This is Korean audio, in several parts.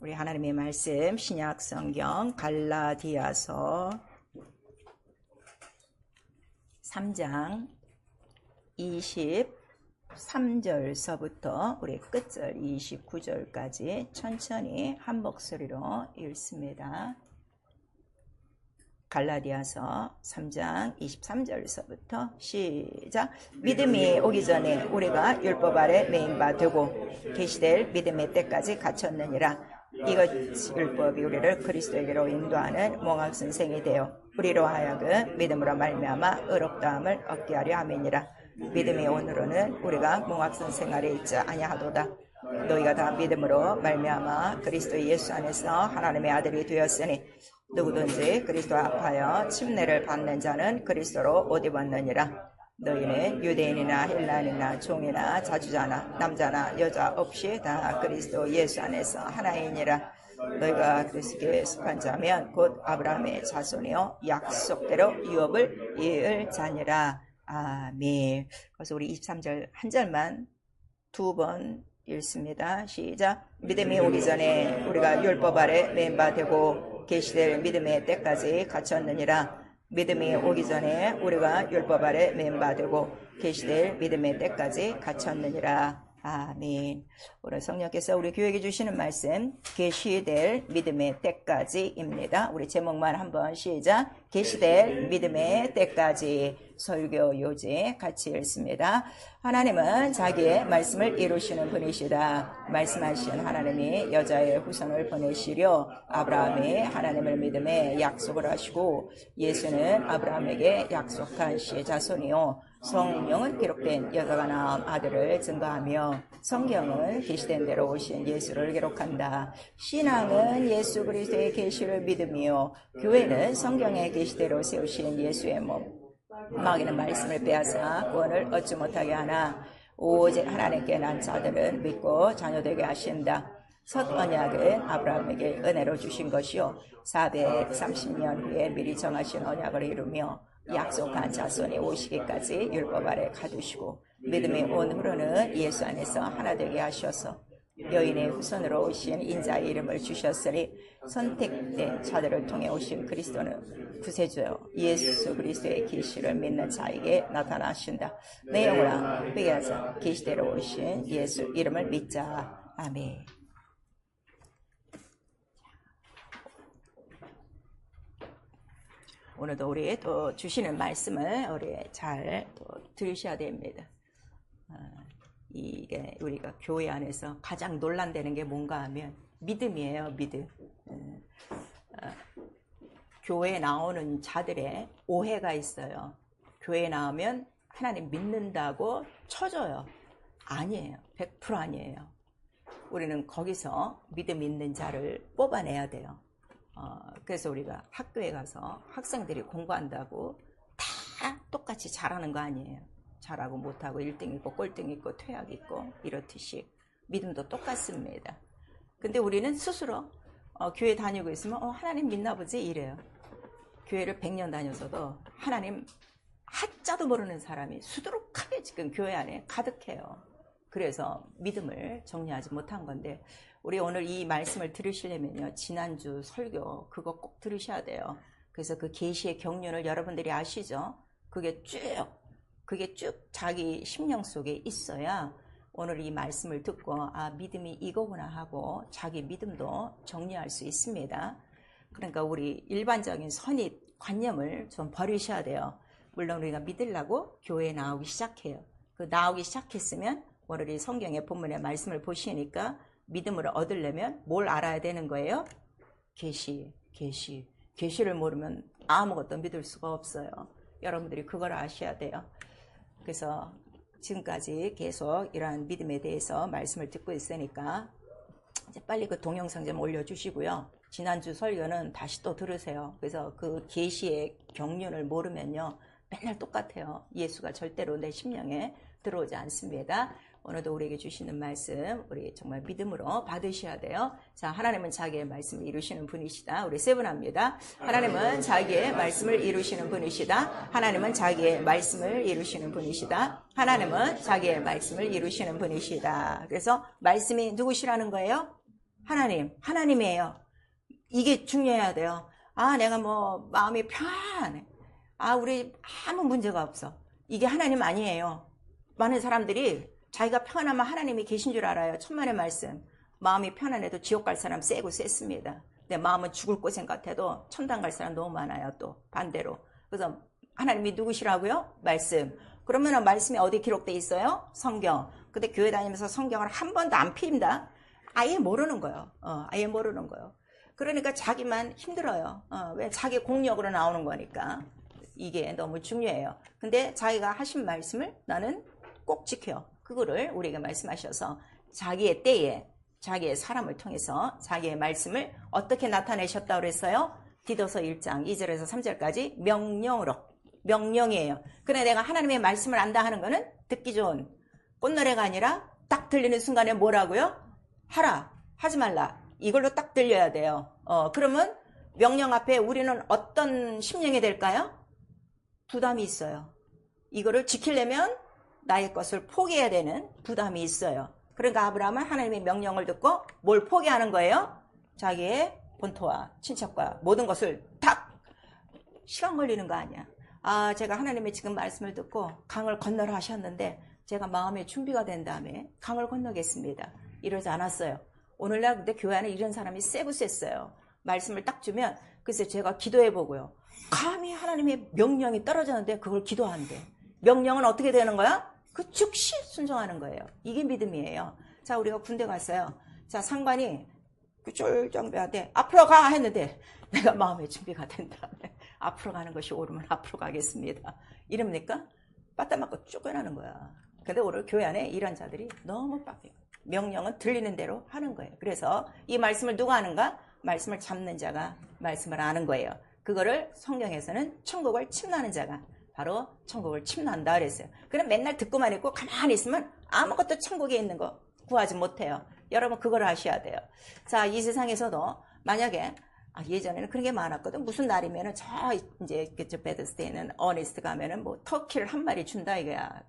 우리 하나님의 말씀 신약 성경 갈라디아서 3장 23절서부터 우리 끝절 29절까지 천천히 한 목소리로 읽습니다. 갈라디아서 3장 23절서부터 시작. 믿음이 오기 전에 우리가 율법 아래 매인 바 되고 계시될 믿음의 때까지 갇혔느니라. 이것 율법이 우리를 그리스도에게로 인도하는 몽학선생이 되어 우리로 하여금 믿음으로 말미암아 의롭다함을 얻게 하려 함이니라. 믿음이 오늘은 우리가 몽학선생 아래 있지 아니하도다. 너희가 다 믿음으로 말미암아 그리스도 예수 안에서 하나님의 아들이 되었으니 누구든지 그리스도 앞하여 침례를 받는 자는 그리스도로 옷 입었느니라. 너희는 유대인이나 헬라인이나 종이나 자주자나 남자나 여자 없이 다 그리스도 예수 안에서 하나이니라. 너희가 그리스도께 속한 자면 곧 아브라함의 자손이요 약속대로 유업을 이을 자니라. 아멘. 그래서 우리 23절 한 절만 두 번 읽습니다. 시작. 믿음이 오기 전에 우리가 율법 아래 매인 바 되고 계시될 믿음의 때까지 갇혔느니라. 믿음이 오기 전에 우리가 율법 아래 매인 바 되고 계시될 믿음의 때까지 갇혔느니라. 아멘. 오늘 성령께서 우리 교회에게 주시는 말씀 계시될 믿음의 때까지입니다. 우리 제목만 한번 시작. 계시될 믿음의 때까지. 설교 요지 같이 읽습니다. 하나님은 자기의 말씀을 이루시는 분이시다. 말씀하신 하나님이 여자의 후손을 보내시려 아브라함이 하나님을 믿음에 약속을 하시고 예수는 아브라함에게 약속한 씨의 자손이요 성령은 기록된 여자가 낳은 아들을 증거하며 성경은 계시된 대로 오신 예수를 기록한다. 신앙은 예수 그리스도의 계시를 믿으며 교회는 성경의 계시대로 세우신 예수의 몸. 마귀는 말씀을 빼앗아 구원을 얻지 못하게 하나 오직 하나님께 난 자들은 믿고 자녀되게 하신다. 첫 언약은 아브라함에게 은혜로 주신 것이요 430년 후에 미리 정하신 언약을 이루며 약속한 자손이 오시기까지 율법 아래 가두시고 믿음이 온 후로는 예수 안에서 하나 되게 하셔서 여인의 후손으로 오신 인자의 이름을 주셨으니 선택된 자들을 통해 오신 그리스도는 구세주요 예수 그리스도의 계시를 믿는 자에게 나타나신다. 내 영혼아 회개하자. 계시대로 오신 예수 이름을 믿자. 아멘. 오늘도 우리 또 주시는 말씀을 우리 잘 또 들으셔야 됩니다. 이게 우리가 교회 안에서 가장 논란되는 게 뭔가 하면 믿음이에요. 믿음. 교회에 나오는 자들의 오해가 있어요. 교회에 나오면 하나님 믿는다고 쳐줘요. 아니에요. 100% 아니에요. 우리는 거기서 믿음 있는 자를 뽑아내야 돼요. 그래서 우리가 학교에 가서 학생들이 공부한다고 다 똑같이 잘하는 거 아니에요. 잘하고 못하고 1등 있고 꼴등 있고 퇴학 있고 이렇듯이 믿음도 똑같습니다. 근데 우리는 스스로 교회 다니고 있으면 하나님 믿나 보지 이래요. 교회를 100년 다녀서도 하나님 한자도 모르는 사람이 수두룩하게 지금 교회 안에 가득해요. 그래서 믿음을 정리하지 못한 건데 우리 오늘 이 말씀을 들으시려면요 지난주 설교 그거 꼭 들으셔야 돼요. 그래서 그 계시의 경륜을 여러분들이 아시죠? 그게 쭉 자기 심령 속에 있어야 오늘 이 말씀을 듣고 믿음이 이거구나 하고 자기 믿음도 정리할 수 있습니다. 그러니까 우리 일반적인 선입 관념을 좀 버리셔야 돼요. 물론 우리가 믿으려고 교회에 나오기 시작해요. 그 나오기 시작했으면 오늘 이 성경의 본문의 말씀을 보시니까 믿음을 얻으려면 뭘 알아야 되는 거예요? 계시를 모르면 아무것도 믿을 수가 없어요. 여러분들이 그걸 아셔야 돼요. 그래서 지금까지 계속 이러한 믿음에 대해서 말씀을 듣고 있으니까 이제 빨리 그 동영상 좀 올려주시고요. 지난주 설교는 다시 또 들으세요. 그래서 그 계시의 경륜을 모르면요 맨날 똑같아요. 예수가 절대로 내 심령에 들어오지 않습니다. 오늘도 우리에게 주시는 말씀 우리 정말 믿음으로 받으셔야 돼요. 자, 하나님은 자기의 말씀을 이루시는 분이시다. 우리 세분합니다. 하나님은 자기의 말씀을 이루시는 분이시다. 하나님은 자기의 말씀을 이루시는 분이시다. 하나님은 자기의 말씀을 이루시는 분이시다. 그래서 말씀이 누구시라는 거예요? 하나님이에요. 이게 중요해야 돼요. 내가 뭐 마음이 편안해. 우리 아무 문제가 없어. 이게 하나님 아니에요. 많은 사람들이 자기가 편하면 하나님이 계신 줄 알아요. 천만의 말씀. 마음이 편안해도 지옥 갈 사람 세고 셌습니다. 내 마음은 죽을 고생 같아도 천당 갈 사람 너무 많아요. 또 반대로. 그래서 하나님이 누구시라고요? 말씀. 그러면 말씀이 어디 기록돼 있어요? 성경. 근데 교회 다니면서 성경을 한 번도 안 핍니다. 아예 모르는 거예요. 아예 모르는 거예요. 그러니까 자기만 힘들어요. 왜? 자기 공력으로 나오는 거니까. 이게 너무 중요해요. 근데 자기가 하신 말씀을 나는 꼭 지켜. 그거를 우리에게 말씀하셔서 자기의 때에 자기의 사람을 통해서 자기의 말씀을 어떻게 나타내셨다고 그랬어요? 디도서 1장 2절에서 3절까지 명령으로. 명령이에요. 그래 내가 하나님의 말씀을 안다 하는 거는 듣기 좋은 꽃노래가 아니라 딱 들리는 순간에 뭐라고요? 하라, 하지 말라. 이걸로 딱 들려야 돼요. 그러면 명령 앞에 우리는 어떤 심령이 될까요? 부담이 있어요. 이거를 지키려면 나의 것을 포기해야 되는 부담이 있어요. 그러니까 아브라함은 하나님의 명령을 듣고 뭘 포기하는 거예요? 자기의 본토와 친척과 모든 것을 탁. 시간 걸리는 거 아니야. 제가 하나님의 지금 말씀을 듣고 강을 건너라 하셨는데 제가 마음의 준비가 된 다음에 강을 건너겠습니다. 이러지 않았어요. 오늘날 근데 교회 안에 이런 사람이 세고 셌어요. 말씀을 딱 주면 글쎄 제가 기도해보고요. 감히 하나님의 명령이 떨어졌는데 그걸 기도한대. 명령은 어떻게 되는 거야? 그 즉시 순종하는 거예요. 이게 믿음이에요. 자, 우리가 군대 갔어요. 자, 상관이 그 쫄정배한테 앞으로 가 했는데 내가 마음의 준비가 된 다음에 앞으로 가는 것이 옳으면 앞으로 가겠습니다. 이럽니까? 빠따 맞고 쫓겨나는 거야. 근데 오늘 교회 안에 이런 자들이 너무 빡해요. 명령은 들리는 대로 하는 거예요. 그래서 이 말씀을 누가 아는가? 말씀을 잡는 자가 말씀을 아는 거예요. 그거를 성경에서는 천국을 침노하는 자가 바로 천국을 침노한다 그랬어요. 그럼 맨날 듣고만 있고 가만히 있으면 아무것도 천국에 있는 거 구하지 못해요. 여러분 그걸 아셔야 돼요. 자, 이 세상에서도 만약에 예전에는 그런 게 많았거든. 무슨 날이면은 이제 베드스데이는 어니스트 가면은 뭐 터키를 한 마리 준다 이거야.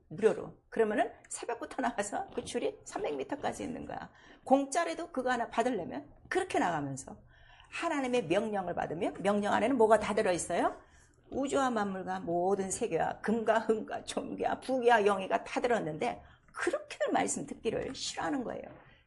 무료로. 그러면은 새벽부터 나가서 그 줄이 300m까지 있는 거야. 공짜라도 그거 하나 받으려면 그렇게 나가면서 하나님의 명령을 받으면 명령 안에는 뭐가 다 들어있어요? 우주와 만물과 모든 세계와 금과 흙과 종기와 부귀와 영예가 다 들었는데 그렇게들 말씀 듣기를 싫어하는 거예요.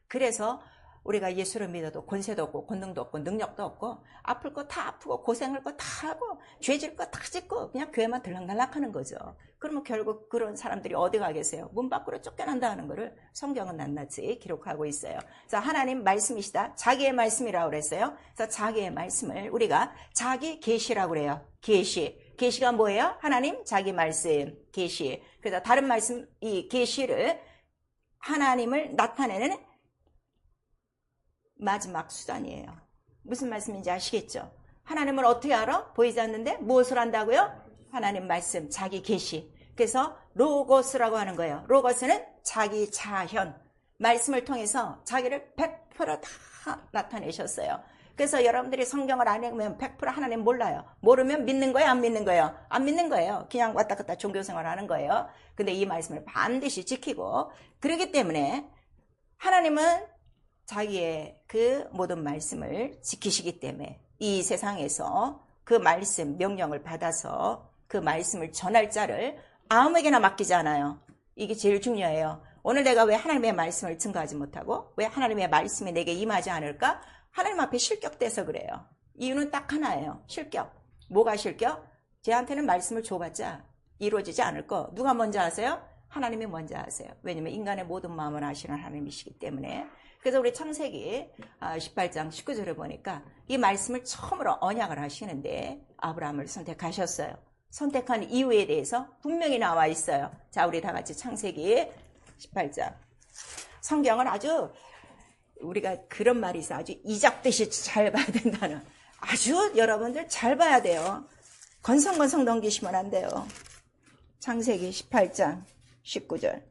그래서 우리가 예수를 믿어도 권세도 없고 권능도 없고 능력도 없고 아플 거 다 아프고 고생할 거 다 하고 죄질 거 다 짓고 그냥 교회만 들락날락 하는 거죠. 그러면 결국 그런 사람들이 어디 가겠어요? 문 밖으로 쫓겨난다는 거를 성경은 낱낱이 기록하고 있어요. 자, 하나님 말씀이시다. 자기의 말씀이라고 그랬어요. 그래서 자기의 말씀을 우리가 자기 계시라고 그래요. 계시가 뭐예요? 하나님 자기 말씀 계시. 그래서 다른 말씀 이 계시를 하나님을 나타내는 마지막 수단이에요. 무슨 말씀인지 아시겠죠? 하나님을 어떻게 알아? 보이지 않는데 무엇을 안다고요? 하나님 말씀, 자기 계시. 그래서 로고스라고 하는 거예요. 로고스는 자기 자현. 말씀을 통해서 자기를 100%다 나타내셨어요. 그래서 여러분들이 성경을 안 읽으면 100% 하나님 몰라요. 모르면 믿는 거예요? 안 믿는 거예요? 안 믿는 거예요. 그냥 왔다 갔다 종교생활 하는 거예요. 근데 이 말씀을 반드시 지키고 그렇기 때문에 하나님은 자기의 그 모든 말씀을 지키시기 때문에 이 세상에서 그 말씀 명령을 받아서 그 말씀을 전할 자를 아무에게나 맡기지 않아요. 이게 제일 중요해요. 오늘 내가 왜 하나님의 말씀을 증거하지 못하고 왜 하나님의 말씀이 내게 임하지 않을까? 하나님 앞에 실격돼서 그래요. 이유는 딱 하나예요. 실격. 뭐가 실격? 쟤한테는 말씀을 줘봤자 이루어지지 않을 거. 누가 먼저 아세요? 하나님이 먼저 아세요. 왜냐면 인간의 모든 마음을 아시는 하나님이시기 때문에. 그래서 우리 창세기 18장 19절을 보니까 이 말씀을 처음으로 언약을 하시는데 아브라함을 선택하셨어요. 선택한 이유에 대해서 분명히 나와 있어요. 자, 우리 다 같이 창세기 18장. 성경을 아주 우리가 그런 말이 있어. 아주 이잡듯이 잘 봐야 된다는. 아주 여러분들 잘 봐야 돼요. 건성건성 넘기시면 안 돼요. 창세기 18장 19절.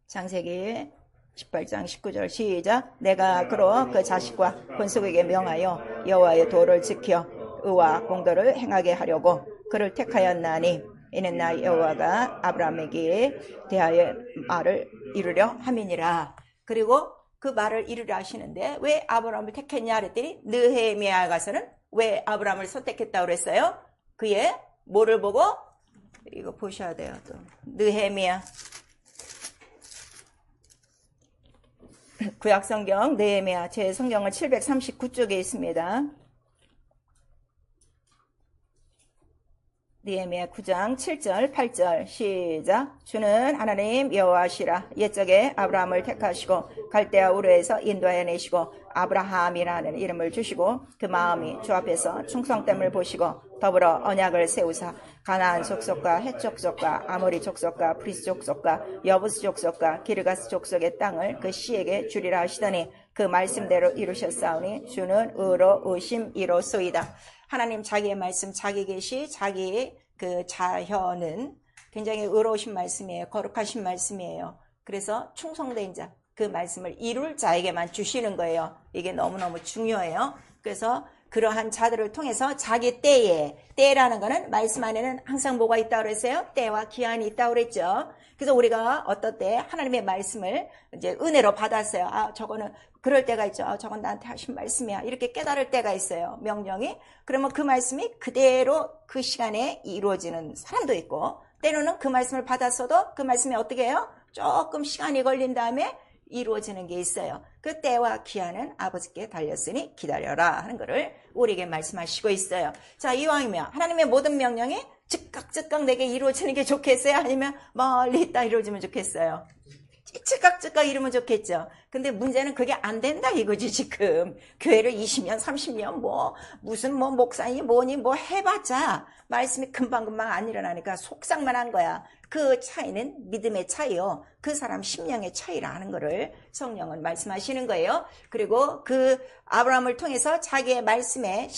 창세기 18장 19절 시작. 내가 그로 그 자식과 권속에게 명하여 여호와의 도를 지켜 의와 공도를 행하게 하려고 그를 택하였나니 이는 나 여호와가 아브라함에게 대하여 말을 이루려 함이니라. 그리고 그 말을 이루려 하시는데 왜 아브라함을 택했냐 그랬더니 느헤미야 가서는 왜 아브라함을 선택했다고 그랬어요? 그의 뭐를 보고? 이거 보셔야 돼요. 또 느헤미야 구약성경 느헤미야 제 성경은 739쪽에 있습니다. 느헤미야 9장 7절 8절 시작. 주는 하나님 여호와시라. 옛적에 아브라함을 택하시고 갈대아 우르에서 인도하여 내시고 아브라함이라는 이름을 주시고 그 마음이 주 앞에서 충성됨을 보시고 더불어 언약을 세우사 가나안 족속과 헷 족속과 아모리 족속과 프리스 족속과 여부스 족속과 기르가스 족속의 땅을 그 씨에게 주리라 하시더니 그 말씀대로 이루셨사오니 주는 의로 의심이로소이다. 하나님 자기의 말씀, 자기 계시, 자기 그 자혀는 굉장히 의로우신 말씀이에요. 거룩하신 말씀이에요. 그래서 충성된 자, 그 말씀을 이룰 자에게만 주시는 거예요. 이게 너무너무 중요해요. 그래서 그러한 자들을 통해서 자기 때라는 거는 말씀 안에는 항상 뭐가 있다고 그랬어요? 때와 기한이 있다고 그랬죠. 그래서 우리가 어떤 때 하나님의 말씀을 이제 은혜로 받았어요. 아, 저거는 그럴 때가 있죠. 아, 저건 나한테 하신 말씀이야. 이렇게 깨달을 때가 있어요. 명령이. 그러면 그 말씀이 그대로 그 시간에 이루어지는 사람도 있고 때로는 그 말씀을 받았어도 그 말씀이 어떻게 해요? 조금 시간이 걸린 다음에 이루어지는 게 있어요. 그 때와 기한은 아버지께 달렸으니 기다려라 하는 것을 우리에게 말씀하시고 있어요. 자, 이왕이면 하나님의 모든 명령이 즉각 내게 이루어지는 게 좋겠어요? 아니면 멀리 있다 이루어지면 좋겠어요? 즉각 이루면 좋겠죠. 근데 문제는 그게 안 된다 이거지. 지금 교회를 20년 30년 무슨 목사니 뭐니 해봤자 말씀이 금방금방 안 일어나니까 속상만 한 거야. 그 차이는 믿음의 차이요, 그 사람 심령의 차이라는 거를 성령은 말씀하시는 거예요. 그리고 그 아브라함을 통해서 자기의 말씀의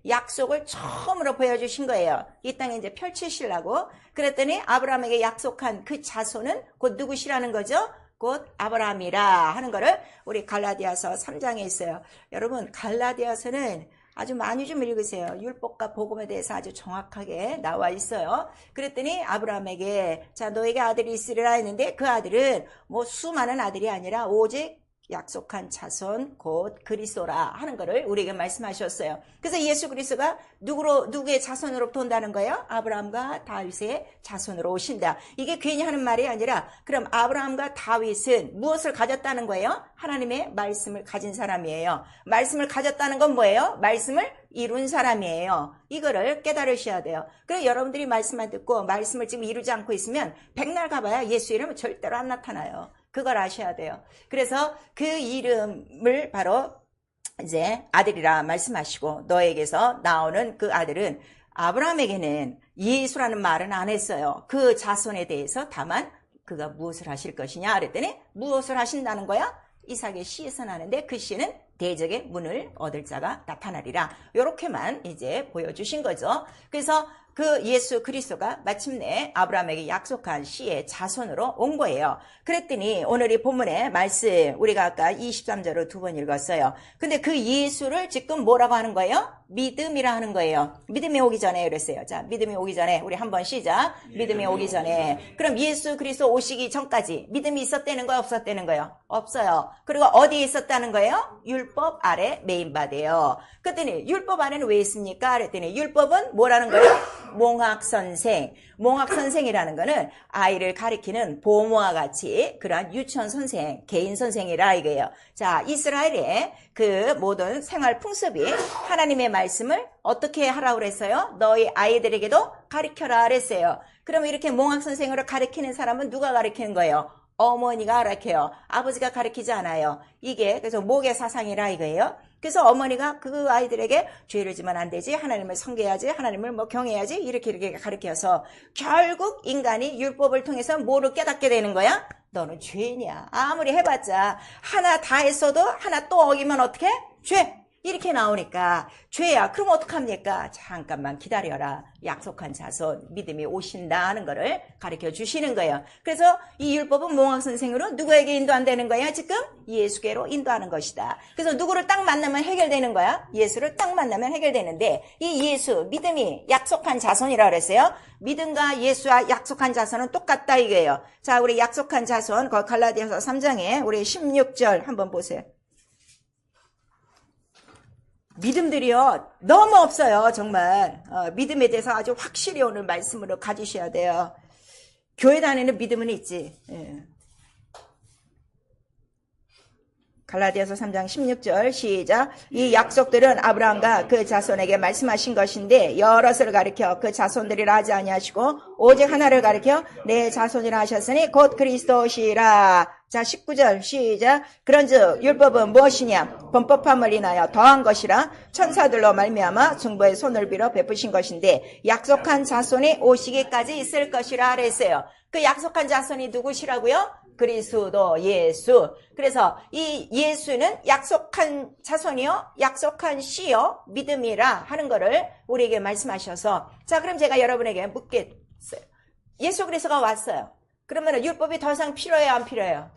약속을 처음으로 보여주신 거예요. 이 땅에 이제 펼치시려고. 그랬더니 아브라함에게 약속한 그 자손은 곧 누구시라는 거죠? 곧 아브라함이라 하는 거를 우리 갈라디아서 3장에 있어요. 여러분, 갈라디아서는 아주 많이 좀 읽으세요. 율법과 복음에 대해서 아주 정확하게 나와 있어요. 그랬더니 아브라함에게 자, 너에게 아들이 있으리라 했는데 그 아들은 수많은 아들이 아니라 오직 약속한 자손 곧 그리스도라 하는 것을 우리에게 말씀하셨어요. 그래서 예수 그리스도가 누구의 자손으로부터 온다는 거예요? 아브라함과 다윗의 자손으로 오신다. 이게 괜히 하는 말이 아니라 그럼 아브라함과 다윗은 무엇을 가졌다는 거예요? 하나님의 말씀을 가진 사람이에요. 말씀을 가졌다는 건 뭐예요? 말씀을 이룬 사람이에요. 이거를 깨달으셔야 돼요. 그래서 여러분들이 말씀만 듣고 말씀을 지금 이루지 않고 있으면 백날 가봐야 예수 이름은 절대로 안 나타나요. 그걸 아셔야 돼요. 그래서 그 이름을 바로 이제 아들이라 말씀하시고 너에게서 나오는 그 아들은 아브라함에게는 예수라는 말은 안 했어요. 그 자손에 대해서 다만 그가 무엇을 하실 것이냐 그랬더니 무엇을 하신다는 거야? 이삭의 씨에서 나는데 그 씨는 대적의 문을 얻을 자가 나타나리라. 이렇게만 이제 보여주신 거죠. 그래서 그 예수 그리스도가 마침내 아브라함에게 약속한 씨의 자손으로 온 거예요. 그랬더니 오늘 이 본문의 말씀 우리가 아까 23절을 2번 읽었어요. 근데 그 예수를 지금 뭐라고 하는 거예요? 믿음이라 하는 거예요. 믿음이 오기 전에 그랬어요. 자, 믿음이 오기 전에 우리 한번 시작. 믿음이 오기 전에. 그럼 예수 그리스도 오시기 전까지 믿음이 있었다는 거예요? 없었다는 거예요? 없어요. 그리고 어디에 있었다는 거예요? 율법 아래 메인바돼요. 그랬더니 율법 아래는 왜 있습니까? 그랬더니 율법은 뭐라는 거예요? 몽학선생. 몽학선생이라는 거는 아이를 가리키는 보모와 같이 그러한 유치원 선생, 개인 선생이라 이거예요. 자, 이스라엘의 그 모든 생활 풍습이 하나님의 말씀을 어떻게 하라고 그랬어요? 너희 아이들에게도 가르쳐라 그랬어요. 그럼 이렇게 몽학선생으로 가르치는 사람은 누가 가르치는 거예요? 어머니가 가르쳐요. 아버지가 가르치지 않아요. 이게 그래서 목의 사상이라 이거예요. 그래서 어머니가 그 아이들에게 죄를 지면 안 되지, 하나님을 섬겨야지, 하나님을 경외해야지 이렇게 가르쳐서 결국 인간이 율법을 통해서 뭐를 깨닫게 되는 거야? 너는 죄냐. 아무리 해봤자 하나 다 했어도 하나 또 어기면 어떻게? 죄. 이렇게 나오니까 죄야. 그럼 어떡합니까? 잠깐만 기다려라. 약속한 자손 믿음이 오신다는 거를 가르쳐 주시는 거예요. 그래서 이 율법은 몽학 선생으로 누구에게 인도한다는 거야? 지금 예수께로 인도하는 것이다. 그래서 누구를 딱 만나면 해결되는 거야? 예수를 딱 만나면 해결되는데 이 예수 믿음이 약속한 자손이라고 그랬어요. 믿음과 예수와 약속한 자손은 똑같다 이거예요. 자, 우리 약속한 자손 갈라디아서 3장에 우리 16절 한번 보세요. 믿음들이요 너무 없어요. 정말 믿음에 대해서 아주 확실히 오늘 말씀으로 가지셔야 돼요. 교회 다니는 믿음은 있지. 갈라디아서 3장 16절 시작. 이 약속들은 아브라함과 그 자손에게 말씀하신 것인데 여럿을 가리켜 그 자손들이라 하지 아니하시고 오직 하나를 가리켜 내 자손이라 하셨으니 곧 그리스도시라. 자 19절 시작. 그런즉 율법은 무엇이냐? 범법함을 인하여 더한 것이라 천사들로 말미암아 중보의 손을 빌어 베푸신 것인데 약속한 자손이 오시기까지 있을 것이라 그랬어요. 그 약속한 자손이 누구시라고요? 그리스도 예수. 그래서 이 예수는 약속한 자손이요 약속한 씨요 믿음이라 하는 거를 우리에게 말씀하셔서 자 그럼 제가 여러분에게 묻겠어요. 예수 그리스도가 왔어요. 그러면 율법이 더 이상 필요해요 안 필요해요?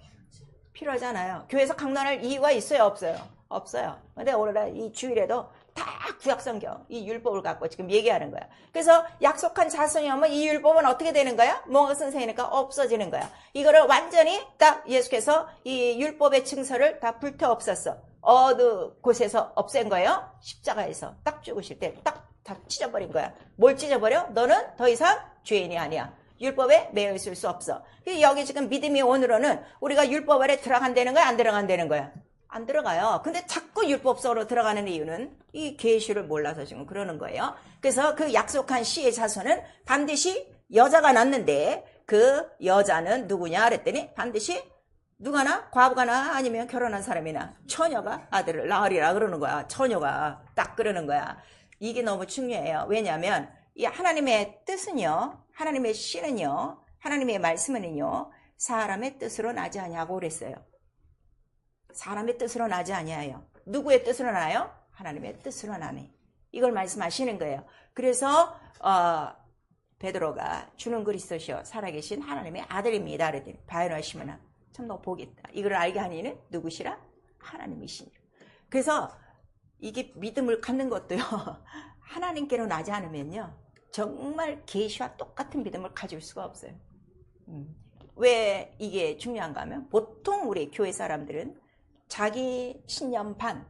필요하잖아요. 교회에서 강론할 이유가 있어요 없어요? 없어요. 근데 오늘 이 주일에도 다 구약성경 이 율법을 갖고 지금 얘기하는 거야. 그래서 약속한 자손이 오면 이 율법은 어떻게 되는 거야? 몽학 선생이니까 없어지는 거야. 이거를 완전히 딱 예수께서 이 율법의 증서를 다 불태 없었어. 어느 곳에서 없앤 거예요? 십자가에서 딱 죽으실 때 딱 다 찢어버린 거야. 뭘 찢어버려? 너는 더 이상 죄인이 아니야. 율법에 매여 있을 수 없어. 여기 지금 믿음이 오늘은 우리가 율법 아래 들어간다는 거야? 안 들어간다는 거야? 안 들어가요. 근데 자꾸 율법 속으로 들어가는 이유는 이 계시를 몰라서 지금 그러는 거예요. 그래서 그 약속한 씨의 자손은 반드시 여자가 낳는데 그 여자는 누구냐 그랬더니 반드시 누가나 과부가나 아니면 결혼한 사람이나 처녀가 아들을 낳으리라 그러는 거야. 처녀가 딱 그러는 거야. 이게 너무 중요해요. 왜냐하면 이 하나님의 뜻은요. 하나님의 씨는요. 하나님의 말씀은요. 사람의 뜻으로 나지 아니하고 그랬어요. 사람의 뜻으로 나지 아니하여. 누구의 뜻으로 나요? 하나님의 뜻으로 나네. 이걸 말씀하시는 거예요. 그래서 베드로가 주는 그리스도시여 살아계신 하나님의 아들입니다. 그랬더니 바요나시면은 참 너 보겠다. 이걸 알게 하니는 누구시라? 하나님이시니라. 그래서 이게 믿음을 갖는 것도요. 하나님께로 나지 않으면요. 정말 계시와 똑같은 믿음을 가질 수가 없어요. 왜 이게 중요한가 하면 보통 우리 교회 사람들은 자기 신념 반,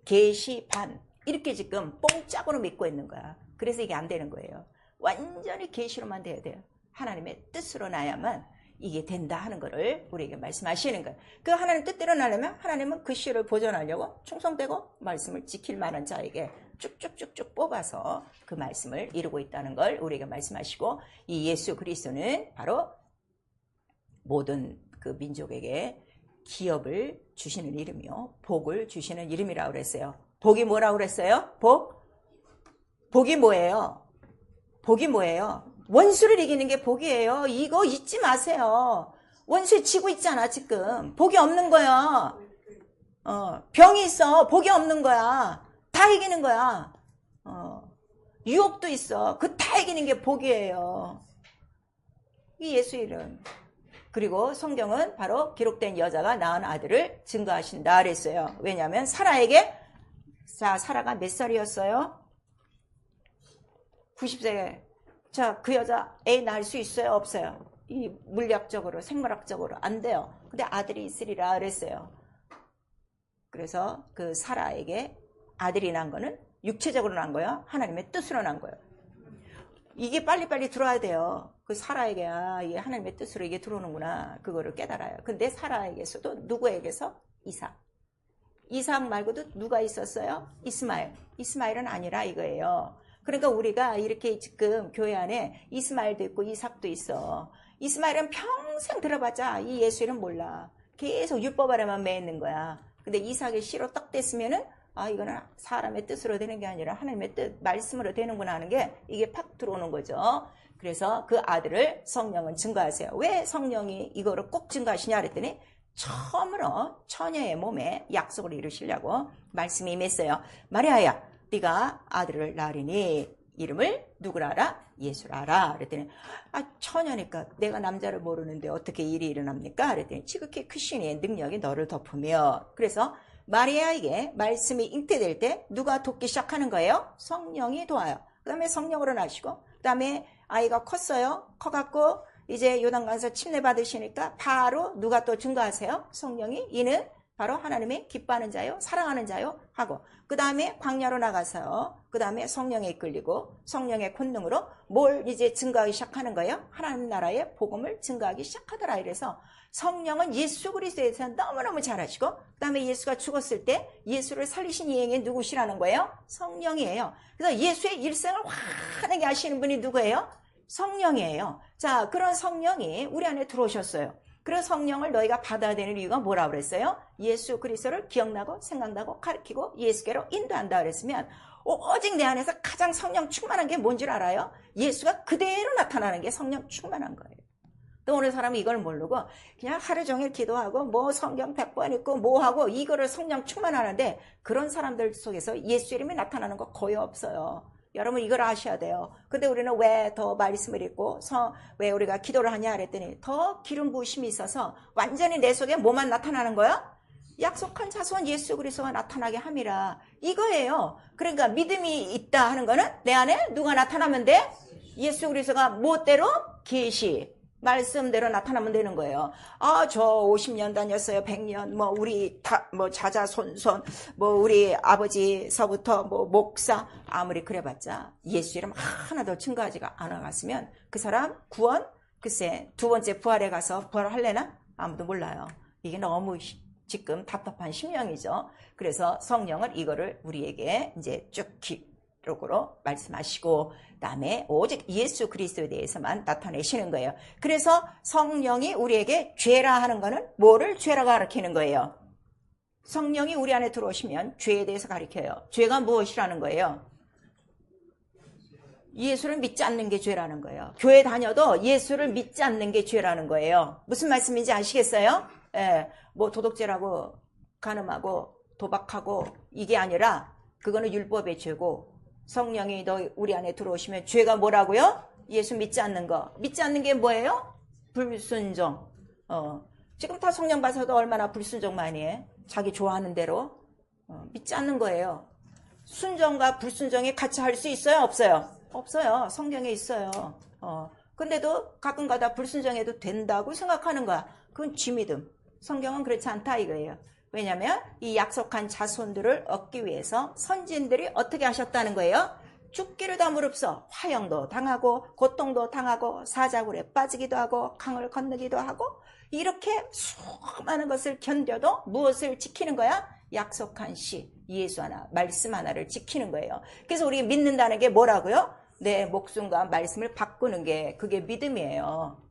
계시 반 이렇게 지금 뽕짝으로 믿고 있는 거야. 그래서 이게 안 되는 거예요. 완전히 계시로만 돼야 돼요. 하나님의 뜻으로 나야만 이게 된다 하는 거를 우리에게 말씀하시는 거예요. 그 하나님 뜻대로 나려면 하나님은 그 씨를 보존하려고 충성되고 말씀을 지킬 만한 자에게 쭉쭉쭉쭉 뽑아서 그 말씀을 이루고 있다는 걸 우리에게 말씀하시고 이 예수 그리스도는 바로 모든 그 민족에게 기업을 주시는 이름이요. 복을 주시는 이름이라고 그랬어요. 복이 뭐라고 그랬어요? 복이 뭐예요? 복이 뭐예요? 원수를 이기는 게 복이에요. 이거 잊지 마세요. 원수에 지고 있잖아 지금. 복이 없는 거야. 병이 있어. 복이 없는 거야. 다 이기는 거야. 유혹도 있어. 그 다 이기는 게 복이에요. 이 예수 이름. 그리고 성경은 바로 기록된 여자가 낳은 아들을 증거하신다 그랬어요. 왜냐하면 사라에게 자 사라가 몇 살이었어요? 90세. 자, 그 여자 애 낳을 수 있어요? 없어요? 이 물리학적으로 생물학적으로 안 돼요. 근데 아들이 있으리라 그랬어요. 그래서 그 사라에게 아들이 난 거는 육체적으로 난 거예요? 하나님의 뜻으로 난 거예요. 이게 빨리빨리 들어와야 돼요. 그 사라에게 이게 하나님의 뜻으로 이게 들어오는구나. 그거를 깨달아요. 근데 사라에게서도 누구에게서? 이삭 말고도 누가 있었어요? 이스마엘. 이스마엘은 아니라 이거예요. 그러니까 우리가 이렇게 지금 교회 안에 이스마엘도 있고 이삭도 있어. 이스마엘은 평생 들어봤자 이 예수 이름 몰라. 계속 율법 아래만 매 있는 거야. 근데 이삭의 씨로 딱 됐으면은 이거는 사람의 뜻으로 되는 게 아니라 하나님의 뜻, 말씀으로 되는구나 하는 게 이게 팍 들어오는 거죠. 그래서 그 아들을 성령은 증거하세요. 왜 성령이 이거를 꼭 증거하시냐 그랬더니 처음으로 처녀의 몸에 약속을 이루시려고 말씀이 임했어요. 마리아야, 네가 아들을 낳으리니 이름을 누구라 하라? 예수라 하라. 그랬더니 처녀니까 내가 남자를 모르는데 어떻게 일이 일어납니까? 그랬더니 지극히 크시니 능력이 너를 덮으며. 그래서 마리아에게 말씀이 잉태될 때 누가 돕기 시작하는 거예요? 성령이 도와요. 그 다음에 성령으로 나시고, 그 다음에 아이가 컸어요. 커갖고 이제 요단강에서 침례 받으시니까 바로 누가 또 증거하세요? 성령이. 이는 바로 하나님의 기뻐하는 자요, 사랑하는 자요 하고, 그 다음에 광야로 나가서요. 그 다음에 성령에 이끌리고 성령의 권능으로 뭘 이제 증거하기 시작하는 거예요? 하나님 나라의 복음을 증거하기 시작하더라. 이래서 성령은 예수 그리스도에 대해서 너무너무 잘 아시고, 그 다음에 예수가 죽었을 때 예수를 살리신 이행이 누구시라는 거예요? 성령이에요. 그래서 예수의 일생을 환하게 하시는 분이 누구예요? 성령이에요. 자, 그런 성령이 우리 안에 들어오셨어요. 그래서 성령을 너희가 받아야 되는 이유가 뭐라고 그랬어요? 예수 그리스도를 기억나고 생각나고 가르치고 예수께로 인도한다 그랬으면, 오직 내 안에서 가장 성령 충만한 게 뭔 줄 알아요? 예수가 그대로 나타나는 게 성령 충만한 거예요. 또 오늘 사람은 이걸 모르고 그냥 하루 종일 기도하고 뭐 성경 100번 읽고 뭐 하고 이거를 성령 충만하는데, 그런 사람들 속에서 예수 이름이 나타나는 거 거의 없어요. 여러분 이걸 아셔야 돼요. 근데 우리는 왜 더 말씀을 읽고 왜 우리가 기도를 하냐 그랬더니 더 기름 부으심이 있어서 완전히 내 속에 뭐만 나타나는 거야? 약속한 자손 예수 그리스도가 나타나게 함이라. 이거예요. 그러니까 믿음이 있다 하는 거는 내 안에 누가 나타나면 돼? 예수 그리스도가 무엇대로? 계시 말씀대로 나타나면 되는 거예요. 저 50년 다녔어요. 100년. 우리 자자손손, 우리 아버지서부터 목사. 아무리 그래봤자 예수 이름 하나도 증거하지가 않아갔으면 그 사람 구원? 글쎄, 두 번째 부활에 가서 부활할래나? 아무도 몰라요. 이게 너무 지금 답답한 심령이죠. 그래서 성령은 이거를 우리에게 이제 쭉 기록으로 말씀하시고, 그다음에 오직 예수 그리스도에 대해서만 나타내시는 거예요. 그래서 성령이 우리에게 죄라 하는 거는 뭐를 죄라고 가르치는 거예요? 성령이 우리 안에 들어오시면 죄에 대해서 가르쳐요. 죄가 무엇이라는 거예요? 예수를 믿지 않는 게 죄라는 거예요. 교회 다녀도 예수를 믿지 않는 게 죄라는 거예요. 무슨 말씀인지 아시겠어요? 도덕죄라고 간음하고 도박하고 이게 아니라 그거는 율법의 죄고, 성령이 우리 안에 들어오시면 죄가 뭐라고요? 예수 믿지 않는 거. 믿지 않는 게 뭐예요? 불순종. 지금 다 성령 받아도 얼마나 불순종 많이 해? 자기 좋아하는 대로. 믿지 않는 거예요. 순종과 불순종이 같이 할 수 있어요? 없어요? 없어요. 성경에 있어요. 근데도 가끔가다 불순종해도 된다고 생각하는 거야. 그건 쥐믿음. 성경은 그렇지 않다 이거예요. 왜냐하면 이 약속한 자손들을 얻기 위해서 선진들이 어떻게 하셨다는 거예요? 죽기를 다 무릅써 화형도 당하고 고통도 당하고 사자굴에 빠지기도 하고 강을 건너기도 하고 이렇게 수많은 것을 견뎌도 무엇을 지키는 거야? 약속한 시, 예수 하나, 말씀 하나를 지키는 거예요. 그래서 우리 믿는다는 게 뭐라고요? 내 목숨과 말씀을 바꾸는 게 그게 믿음이에요.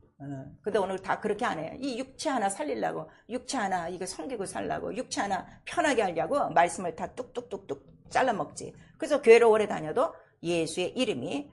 근데 오늘 다 그렇게 안 해요. 이 육체 하나 살리려고, 육체 하나 이거 섬기고 살라고, 육체 하나 편하게 하려고 말씀을 다 뚝뚝뚝뚝 잘라먹지. 그래서 교회를 오래 다녀도 예수의 이름이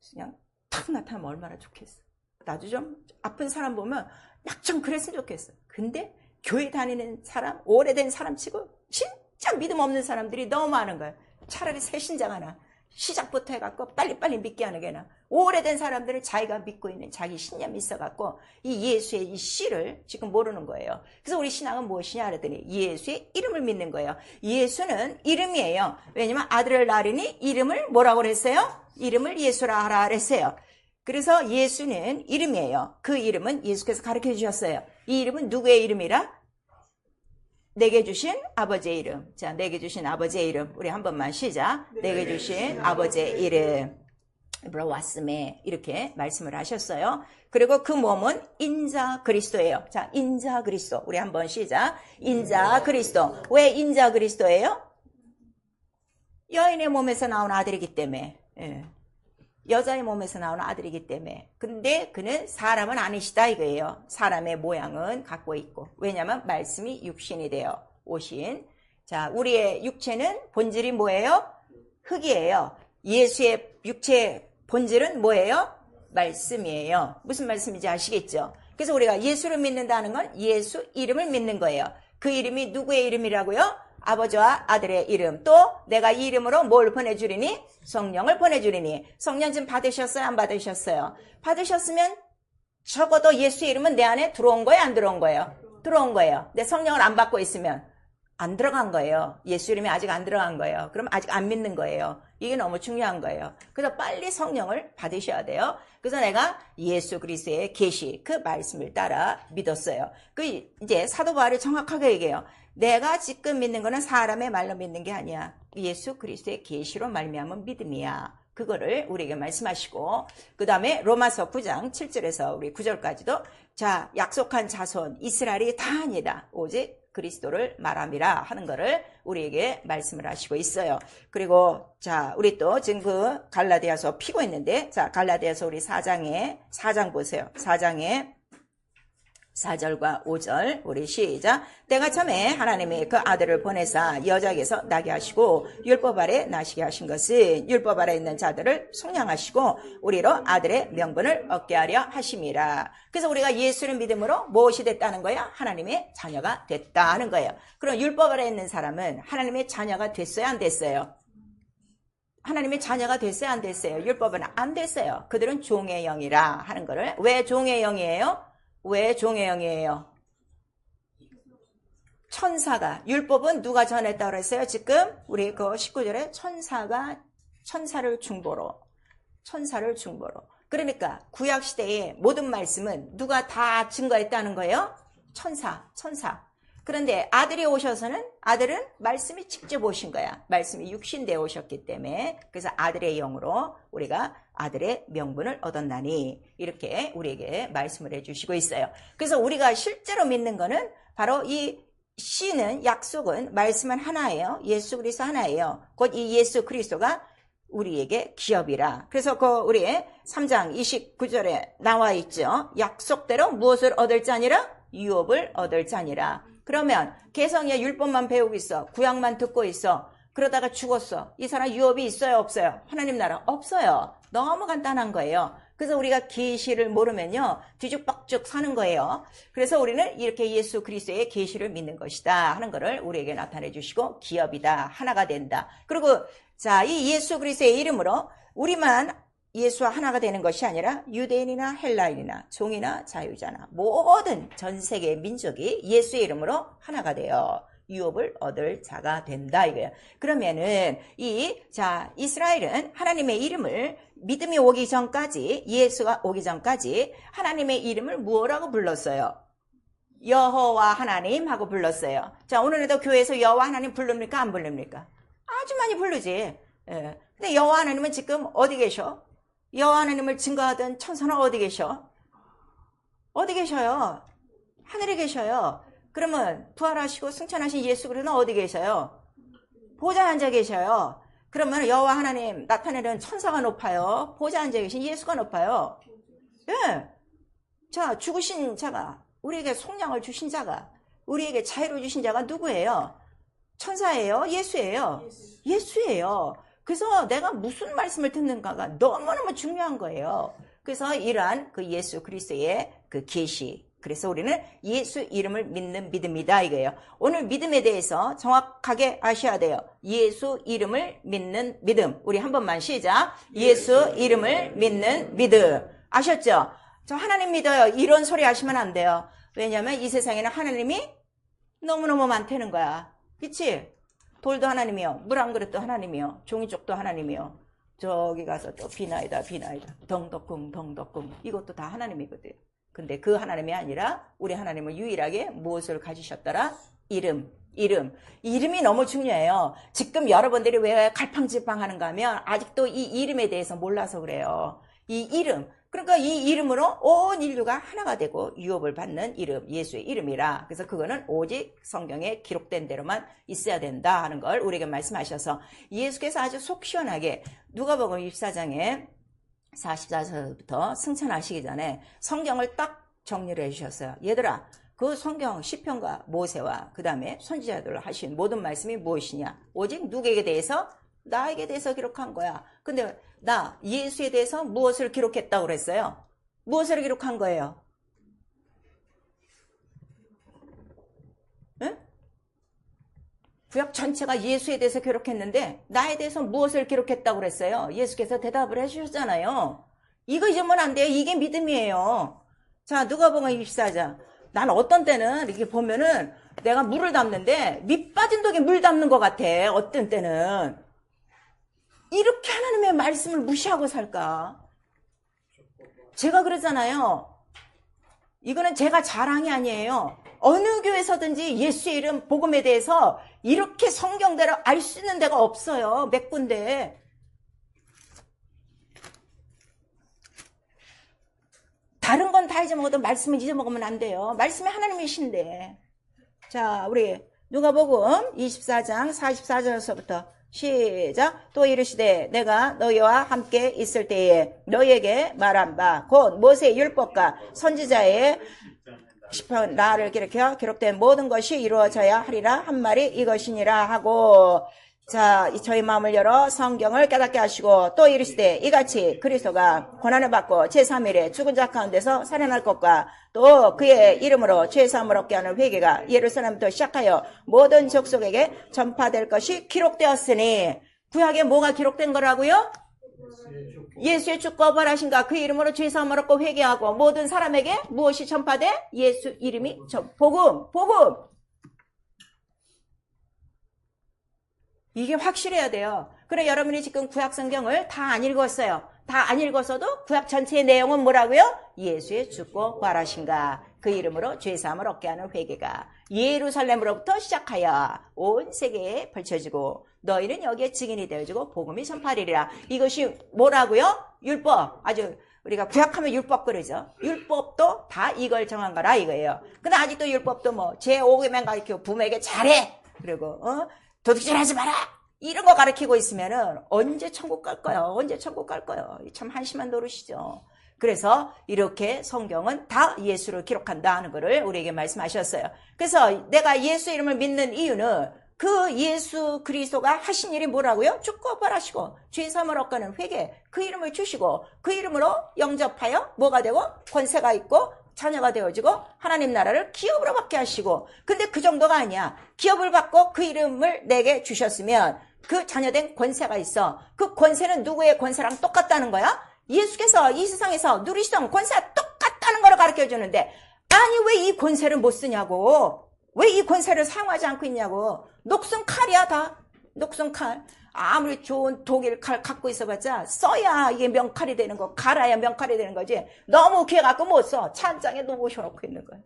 그냥 탁 나타나면 얼마나 좋겠어. 나도 좀 아픈 사람 보면 막 좀 그랬으면 좋겠어. 근데 교회 다니는 사람, 오래된 사람 치고 진짜 믿음 없는 사람들이 너무 많은 거야. 차라리 새 신장 하나 시작부터 해갖고 빨리빨리 믿게 하는 게 나아. 오래된 사람들은 자기가 믿고 있는 자기 신념이 있어갖고 이 예수의 이 씨를 지금 모르는 거예요. 그래서 우리 신앙은 무엇이냐 그랬더니 예수의 이름을 믿는 거예요. 예수는 이름이에요. 왜냐면 아들을 낳으니 이름을 뭐라고 그랬어요? 이름을 예수라 하라 그랬어요. 그래서 예수는 이름이에요. 그 이름은 예수께서 가르쳐 주셨어요. 이 이름은 누구의 이름이라? 내게 주신 아버지의 이름. 자, 내게 주신 아버지의 이름. 우리 한 번만 시작. 내게 주신 아버지의 이름. 브라와스메 이렇게 말씀을 하셨어요. 그리고 그 몸은 인자 그리스도예요. 자, 인자 그리스도. 우리 한번 시작. 인자 그리스도. 왜 인자 그리스도예요? 여인의 몸에서 나온 아들이기 때문에. 여자의 몸에서 나온 아들이기 때문에. 근데 그는 사람은 아니시다 이거예요. 사람의 모양은 갖고 있고. 왜냐하면 말씀이 육신이 되어 오신. 자, 우리의 육체는 본질이 뭐예요? 흙이에요. 예수의 육체의 본질은 뭐예요? 말씀이에요. 무슨 말씀인지 아시겠죠? 그래서 우리가 예수를 믿는다는 건 예수 이름을 믿는 거예요. 그 이름이 누구의 이름이라고요? 아버지와 아들의 이름. 또 내가 이 이름으로 뭘 보내주리니? 성령을 보내주리니. 성령 지금 받으셨어요? 안 받으셨어요? 받으셨으면 적어도 예수 이름은 내 안에 들어온 거예요? 안 들어온 거예요? 들어온 거예요. 근데 성령을 안 받고 있으면 안 들어간 거예요. 예수 이름이 아직 안 들어간 거예요. 그럼 아직 안 믿는 거예요. 이게 너무 중요한 거예요. 그래서 빨리 성령을 받으셔야 돼요. 그래서 내가 예수 그리스도의 계시 그 말씀을 따라 믿었어요. 그 이제 사도 바울이 정확하게 얘기해요. 내가 지금 믿는 거는 사람의 말로 믿는 게 아니야. 예수 그리스도의 계시로 말미암은 믿음이야. 그거를 우리에게 말씀하시고 그 다음에 로마서 9장 7절에서 우리 9절까지도 자 약속한 자손 이스라엘이 다 아니다. 오직 그리스도를 말함이라 하는 거를 우리에게 말씀을 하시고 있어요. 그리고 자 우리 또 지금 그 갈라디아서 피고 있는데 자 갈라디아서 우리 4장 보세요. 4장에 4절과 5절 우리 시작. 때가 참에 하나님이 그 아들을 보내사 여자에게서 나게 하시고 율법 아래 나시게 하신 것은 율법 아래 있는 자들을 속량하시고 우리로 아들의 명분을 얻게 하려 하심이라. 그래서 우리가 예수를 믿음으로 무엇이 됐다는 거예요? 하나님의 자녀가 됐다는 거예요. 그럼 율법 아래 있는 사람은 하나님의 자녀가 됐어요? 안 됐어요? 하나님의 자녀가 됐어요? 안 됐어요? 율법은 안 됐어요. 그들은 종의 영이라 하는 거를. 왜 종의 영이에요? 왜 종의 영이에요? 천사가 율법은 누가 전했다고 그랬어요? 지금 우리 그 19절에 천사를 중보로 그러니까 구약시대의 모든 말씀은 누가 다 증거했다는 거예요? 천사 그런데 아들이 오셔서는 아들은 말씀이 직접 오신 거야. 말씀이 육신되어 오셨기 때문에 그래서 아들의 영으로 우리가 아들의 명분을 얻었나니 이렇게 우리에게 말씀을 해주시고 있어요. 그래서 우리가 실제로 믿는 거는 바로 이 씨는 약속은 말씀은 하나예요. 예수 그리스도 하나예요. 곧 이 예수 그리스도가 우리에게 기업이라. 그래서 그 우리의 3장 29절에 나와 있죠. 약속대로 무엇을 얻을 자니라? 유업을 얻을 자니라. 그러면 개성의 율법만 배우고 있어. 구약만 듣고 있어. 그러다가 죽었어. 이 사람 유업이 있어요? 없어요? 하나님 나라 없어요. 너무 간단한 거예요. 그래서 우리가 계시를 모르면요 뒤죽박죽 사는 거예요. 그래서 우리는 이렇게 예수 그리스도의 계시를 믿는 것이다 하는 것을 우리에게 나타내 주시고 기업이다. 하나가 된다. 그리고 자, 이 예수 그리스도의 이름으로 우리만 예수와 하나가 되는 것이 아니라 유대인이나 헬라인이나 종이나 자유자나 모든 전 세계의 민족이 예수의 이름으로 하나가 되어 유업을 얻을 자가 된다 이거예요. 그러면은 이스라엘은 하나님의 이름을 믿음이 오기 전까지 예수가 오기 전까지 하나님의 이름을 뭐라고 불렀어요? 여호와 하나님 하고 불렀어요. 자, 오늘에도 교회에서 여호와 하나님 부릅니까? 안 부릅니까? 아주 많이 부르지. 예. 근데 여호와 하나님은 지금 어디 계셔? 여호와 하나님을 증거하던 천사는 어디 계셔? 어디 계셔요? 하늘에 계셔요. 그러면 부활하시고 승천하신 예수 그리스도는 어디 계셔요? 보좌에 앉아 계셔요. 그러면 여호와 하나님 나타내는 천사가 높아요? 보좌에 앉아 계신 예수가 높아요? 예. 자, 죽으신 자가 우리에게 속량을 주신 자가 우리에게 자유를 주신 자가 누구예요? 천사예요? 예수예요? 예수예요. 그래서 내가 무슨 말씀을 듣는가가 너무너무 중요한 거예요. 그래서 이러한 그 예수 그리스도의 그 계시. 그래서 우리는 예수 이름을 믿는 믿음이다 이거예요. 오늘 믿음에 대해서 정확하게 아셔야 돼요. 예수 이름을 믿는 믿음. 우리 한 번만 시작. 예수 이름을 믿는 믿음. 아셨죠? 저 하나님 믿어요. 이런 소리 하시면 안 돼요. 왜냐하면 이 세상에는 하나님이 너무너무 많다는 거야. 그치? 돌도 하나님이요. 물 한 그릇도 하나님이요. 종이쪽도 하나님이요. 저기 가서 또 비나이다. 덩덕궁. 이것도 다 하나님이거든. 근데 그 하나님이 아니라 우리 하나님은 유일하게 무엇을 가지셨더라? 이름이 너무 중요해요. 지금 여러분들이 왜 갈팡질팡하는가 하면 아직도 이 이름에 대해서 몰라서 그래요. 이 이름. 그러니까 이 이름으로 온 인류가 하나가 되고 유업을 받는 이름, 예수의 이름이라. 그래서 그거는 오직 성경에 기록된 대로만 있어야 된다 하는 걸 우리에게 말씀하셔서 예수께서 아주 속 시원하게 누가복음 24장에 44절부터 승천하시기 전에 성경을 딱 정리를 해주셨어요. 얘들아, 그 성경 시편과 모세와 그 다음에 선지자들 하신 모든 말씀이 무엇이냐? 오직 누구에게 대해서? 나에게 대해서 기록한 거야. 근데 나 예수에 대해서 무엇을 기록했다고 그랬어요? 무엇을 기록한 거예요? 구약 전체가 예수에 대해서 기록했는데 나에 대해서 무엇을 기록했다고 그랬어요? 예수께서 대답을 해주셨잖아요. 이거 잊으면 안 돼요. 이게 믿음이에요. 자, 누가복음 24장. 난 어떤 때는 이렇게 보면은 내가 물을 담는데 밑 빠진 독에 물 담는 것 같아. 어떤 때는. 이렇게 하나님의 말씀을 무시하고 살까? 제가 그러잖아요. 이거는 제가 자랑이 아니에요. 어느 교회에서든지 예수의 이름 복음에 대해서 이렇게 성경대로 알 수 있는 데가 없어요. 몇 군데. 다른 건 다 잊어먹어도 말씀을 잊어먹으면 안 돼요. 말씀이 하나님이신데. 자, 우리 누가복음 24장 44절에서부터 시작. 또 이르시되 내가 너희와 함께 있을 때에 너희에게 말한 바 곧 모세의 율법과 선지자의 나를 기록된 모든 것이 이루어져야 하리라 한 말이 이것이니라 하고, 자, 저희 마음을 열어 성경을 깨닫게 하시고 또 이르시되 이같이 그리스도가 고난을 받고 제3일에 죽은 자 가운데서 살아날 것과 또 그의 이름으로 죄사함을 얻게 하는 회개가 예루살렘부터 시작하여 모든 족속에게 전파될 것이 기록되었으니, 구약에 뭐가 기록된 거라고요? 예수의 죽고 부활하신가 그 이름으로 죄사함을 얻고 회개하고 모든 사람에게 무엇이 전파돼? 예수 이름이 복음. 이게 확실해야 돼요. 그래, 여러분이 지금 구약 성경을 다 안 읽었어요. 다 안 읽었어도 구약 전체의 내용은 뭐라고요? 예수의 죽고 부활하신가 그 이름으로 죄사함을 얻게 하는 회개가 예루살렘으로부터 시작하여 온 세계에 펼쳐지고 너희는 여기에 증인이 되어지고 복음이 전파하리라. 이것이 뭐라고요? 율법. 아주 우리가 구약하면 율법 그러죠. 율법도 다 이걸 정한 거라 이거예요. 근데 아직도 율법도 뭐 제5계명 가르치고 부모에게 잘해. 그리고 도둑질하지 마라. 이런 거 가르치고 있으면은 언제 천국 갈 거요? 언제 천국 갈 거요? 참 한심한 노릇이죠. 그래서 이렇게 성경은 다 예수를 기록한다 하는 것을 우리에게 말씀하셨어요. 그래서 내가 예수 이름을 믿는 이유는 그 예수 그리스도가 하신 일이 뭐라고요? 죽고 부활하시고 죄사함을 얻게 하는 회개, 그 이름을 주시고 그 이름으로 영접하여 뭐가 되고 권세가 있고 자녀가 되어지고 하나님 나라를 기업으로 받게 하시고, 근데 그 정도가 아니야. 기업을 받고 그 이름을 내게 주셨으면 그 자녀된 권세가 있어. 그 권세는 누구의 권세랑 똑같다는 거야? 예수께서 이 세상에서 누리시던 권세가 똑같다는 걸 가르쳐 주는데, 아니 왜 이 권세를 못 쓰냐고. 왜 이 권세를 사용하지 않고 있냐고. 녹슨 칼이야 다. 녹슨 칼. 아무리 좋은 독일 칼 갖고 있어봤자 써야 이게 명칼이 되는 거, 갈아야 명칼이 되는 거지. 너무 귀해갖고 못 써. 찬장에 놓으셔놓고 있는 거야.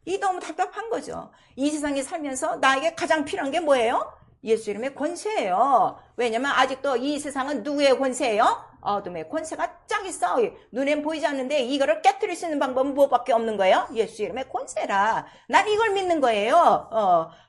이 너무 답답한 거죠. 이 세상에 살면서 나에게 가장 필요한 게 뭐예요? 예수 이름의 권세예요. 왜냐면 아직도 이 세상은 누구의 권세예요? 어둠의 권세가 쫙 있어. 눈엔 보이지 않는데 이거를 깨트릴 수 있는 방법은 무엇밖에 없는 거예요? 예수 이름의 권세라. 난 이걸 믿는 거예요.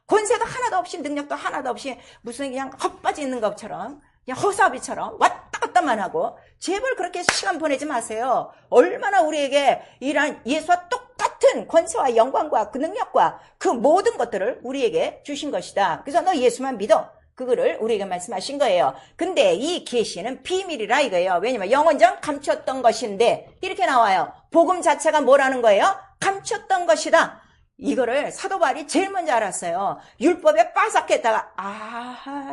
권세도 하나도 없이 능력도 하나도 없이 무슨 그냥 헛바지 있는 것처럼 그냥 허사비처럼 왔다 갔다만 하고, 제발 그렇게 시간 보내지 마세요. 얼마나 우리에게 이런 예수와 똑같은 권세와 영광과 그 능력과 그 모든 것들을 우리에게 주신 것이다. 그래서 너 예수만 믿어. 그거를 우리에게 말씀하신 거예요. 근데 이 계시는 비밀이라 이거예요. 왜냐면 영원전 감췄던 것인데 이렇게 나와요. 복음 자체가 뭐라는 거예요? 감췄던 것이다. 이거를 사도 바울이 제일 먼저 알았어요. 율법에 빠삭했다가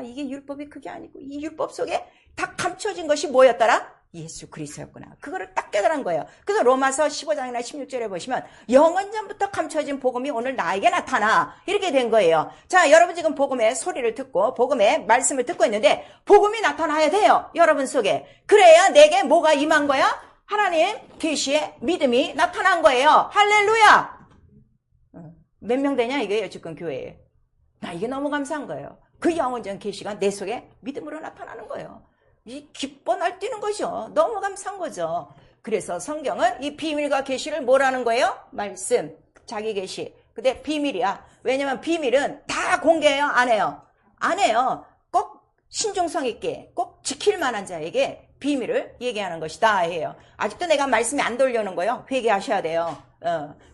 이게 율법이 그게 아니고 이 율법 속에 다 감춰진 것이 뭐였더라? 예수 그리스도였구나. 그거를 딱 깨달은 거예요. 그래서 로마서 15장이나 16절에 보시면 영원전부터 감춰진 복음이 오늘 나에게 나타나, 이렇게 된 거예요. 자, 여러분 지금 복음의 소리를 듣고 복음의 말씀을 듣고 있는데 복음이 나타나야 돼요. 여러분 속에. 그래야 내게 뭐가 임한 거야? 하나님 계시의 믿음이 나타난 거예요. 할렐루야. 몇 명 되냐 이거예요 지금 교회에. 나 이게 너무 감사한 거예요. 그 영원전 계시가 내 속에 믿음으로 나타나는 거예요. 이 기뻐 날뛰는 거죠. 너무 감사한 거죠. 그래서 성경은 이 비밀과 계시를 뭐라는 거예요? 말씀, 자기 계시. 근데 비밀이야. 왜냐면 비밀은 다 공개해요? 안 해요? 안 해요. 꼭 신중성 있게 꼭 지킬 만한 자에게 비밀을 얘기하는 것이다 해요. 아직도 내가 말씀이 안 돌려오는 거예요. 회개하셔야 돼요.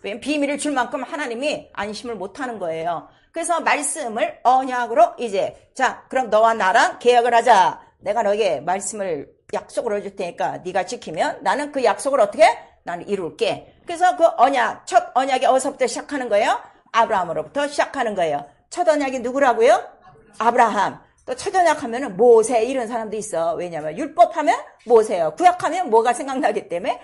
왜냐면 비밀을 줄 만큼 하나님이 안심을 못하는 거예요. 그래서 말씀을 언약으로 이제, 자, 그럼 너와 나랑 계약을 하자. 내가 너에게 말씀을 약속을 해줄 테니까 네가 지키면 나는 그 약속을 어떻게? 나는 이룰게. 그래서 그 언약, 첫 언약이 어디서부터 시작하는 거예요? 아브라함으로부터 시작하는 거예요. 첫 언약이 누구라고요? 아브라함. 또 초전약 하면은 모세 이런 사람도 있어. 왜냐면 율법 하면 모세요. 구약 하면 뭐가 생각나기 때문에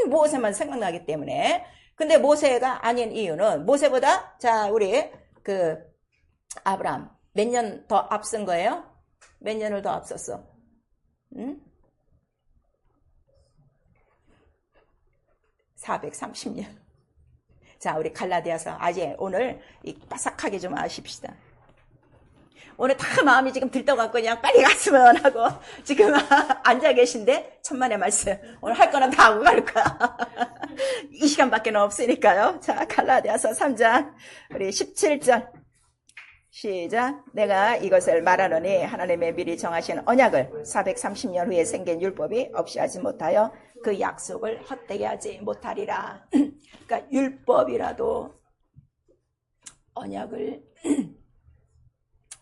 모세만 생각나기 때문에. 근데 모세가 아닌 이유는 모세보다 자 우리 그 아브라함 몇 년 더 앞선 거예요? 몇 년을 더 앞섰어? 응? 430년. 자, 우리 갈라디아서 아직 오늘 바삭하게 좀 아십시다. 오늘 다 마음이 지금 들떠갖고 그냥 빨리 갔으면 하고 지금 앉아 계신데 천만의 말씀. 오늘 할 거는 다 하고 갈 거야. 이 시간밖에 없으니까요. 자, 갈라디아서 3장 우리 17절 시작. 내가 이것을 말하노니 하나님의 미리 정하신 언약을 430년 후에 생긴 율법이 없이 하지 못하여 그 약속을 헛되게 하지 못하리라. 그러니까 율법이라도 언약을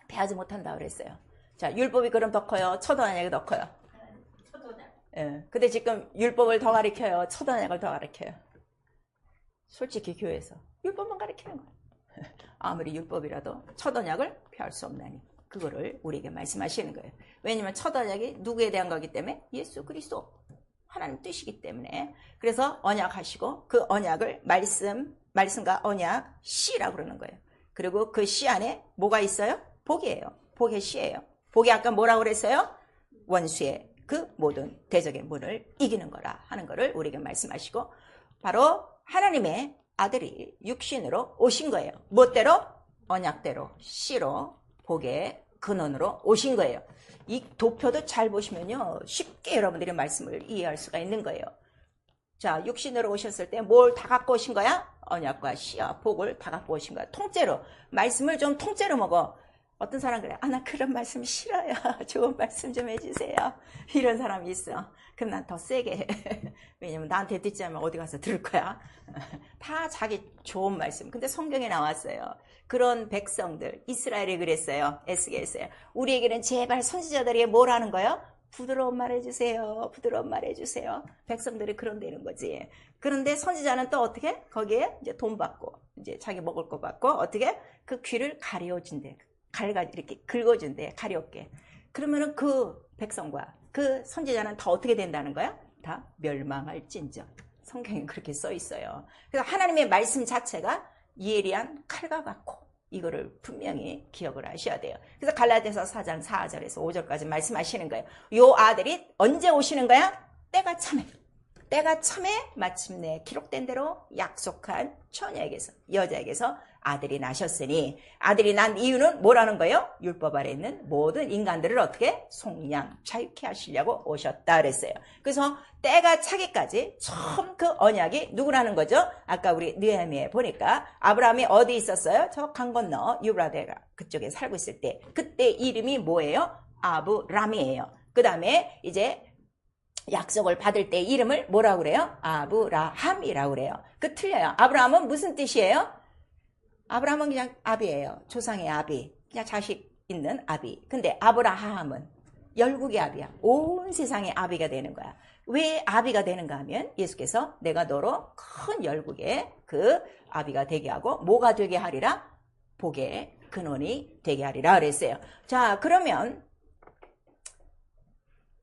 폐하지 못한다 그랬어요. 자, 율법이 그럼 더 커요? 첫 언약이 더 커요? 첫 언약. 예. 근데 지금 율법을 더 가르쳐요? 첫 언약을 더 가르쳐요? 솔직히 교회에서 율법만 가르치는 거예요. 아무리 율법이라도 첫 언약을 폐할 수 없나니 그거를 우리에게 말씀하시는 거예요. 왜냐하면 첫 언약이 누구에 대한 거기 때문에 예수 그리스도 하나님 뜻이기 때문에. 그래서 언약하시고 그 언약을 말씀과 언약 씨라고 그러는 거예요. 그리고 그 씨 안에 뭐가 있어요? 복이에요. 복의 씨예요. 복이 아까 뭐라고 그랬어요? 원수의 그 모든 대적의 문을 이기는 거라 하는 거를 우리에게 말씀하시고 바로 하나님의 아들이 육신으로 오신 거예요. 무엇대로? 언약대로 씨로 복의 근원으로 오신 거예요. 이 도표도 잘 보시면요 쉽게 여러분들이 말씀을 이해할 수가 있는 거예요. 자, 육신으로 오셨을 때 뭘 다 갖고 오신 거야? 언약과 씨와 복을 다 갖고 오신 거야. 통째로 말씀을 좀 통째로 먹어. 어떤 사람 그래, 나 그런 말씀 싫어요. 좋은 말씀 좀 해주세요. 이런 사람이 있어. 그럼 난 더 세게 해. 왜냐면 나한테 듣지 않으면 어디 가서 들을 거야. 다 자기 좋은 말씀. 근데 성경에 나왔어요. 그런 백성들, 이스라엘이 그랬어요. 애쓰게 했어요. 우리에게는 제발 선지자들에게 뭘 하는 거예요? 부드러운 말 해주세요. 부드러운 말 해주세요. 백성들이 그런 데는 거지. 그런데 선지자는 또 어떻게? 거기에 이제 돈 받고, 이제 자기 먹을 거 받고, 어떻게? 그 귀를 가려준대. 이렇게 긁어준대. 가렵게. 그러면은 그 백성과 그 선지자는 다 어떻게 된다는 거야? 다 멸망할진저. 성경에 그렇게 써 있어요. 그래서 하나님의 말씀 자체가 예리한 칼과 같고, 이거를 분명히 기억을 하셔야 돼요. 그래서 갈라디아서 4장 4절에서 5절까지 말씀하시는 거예요. 요 아들이 언제 오시는 거야? 때가 참해. 때가 참해 마침내 기록된 대로 약속한 처녀에게서, 여자에게서 아들이 나셨으니, 아들이 난 이유는 뭐라는 거예요? 율법 아래 있는 모든 인간들을 어떻게? 속량 자유케 하시려고 오셨다 그랬어요. 그래서 때가 차기까지 처음 그 언약이 누구라는 거죠? 아까 우리 느헤미야에 보니까 아브라함이 어디 있었어요? 저 강 건너 유브라데가 그쪽에 살고 있을 때, 그때 이름이 뭐예요? 아브람이에요. 그 다음에 이제 약속을 받을 때 이름을 뭐라고 그래요? 아브라함이라고 그래요. 그 틀려요. 아브라함은 무슨 뜻이에요? 아브라함은 그냥 아비예요. 조상의 아비. 그냥 자식 있는 아비. 근데 아브라함은 열국의 아비야. 온 세상의 아비가 되는 거야. 왜 아비가 되는가 하면 예수께서 내가 너로 큰 열국의 그 아비가 되게 하고 뭐가 되게 하리라? 복의 근원이 되게 하리라 그랬어요. 자, 그러면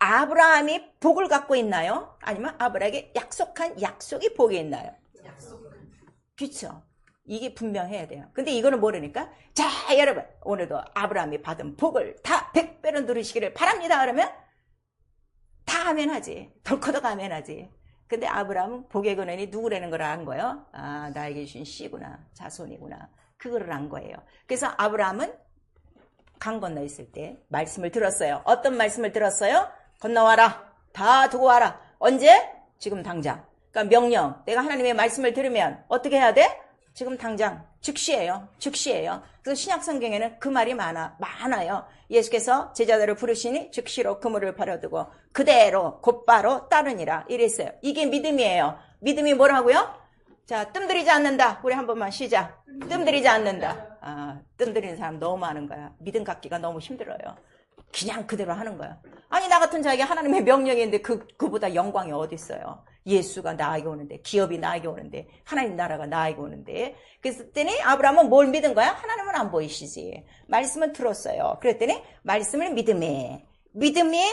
아브라함이 복을 갖고 있나요? 아니면 아브라함에게 약속한 약속이 복이 있나요? 그렇죠. 이게 분명해야 돼요. 근데 이거는 모르니까 자, 여러분 오늘도 아브라함이 받은 복을 다 100배로 누리시기를 바랍니다. 그러면 다 아멘하지. 덜커덕 아멘하지. 근데 아브라함은 복의 근원이 누구라는 걸 안 거예요. 아, 나에게 주신 씨구나. 자손이구나. 그거를 안 거예요. 그래서 아브라함은 강 건너 있을 때 말씀을 들었어요. 어떤 말씀을 들었어요? 건너와라. 다 두고 와라. 언제? 지금 당장. 그러니까 명령. 내가 하나님의 말씀을 들으면 어떻게 해야 돼? 지금 당장. 즉시예요. 즉시예요. 그래서 신약 성경에는 그 말이 많아요. 예수께서 제자들을 부르시니 즉시로 그물을 버려두고 그대로 곧바로 따르니라 이랬어요. 이게 믿음이에요. 믿음이 뭐라고요? 자, 뜸들이지 않는다. 우리 한 번만 시작. 뜸들이지 않는다. 아, 뜸들이는 사람 너무 많은 거야. 믿음 갖기가 너무 힘들어요. 그냥 그대로 하는 거야. 아니 나 같은 자에게 하나님의 명령이 있는데 그보다 영광이 어디 있어요. 예수가 나에게 오는데, 기업이 나에게 오는데, 하나님 나라가 나에게 오는데. 그랬더니 아브라함은 뭘 믿은 거야? 하나님은 안 보이시지. 말씀은 들었어요. 그랬더니 말씀을 믿음의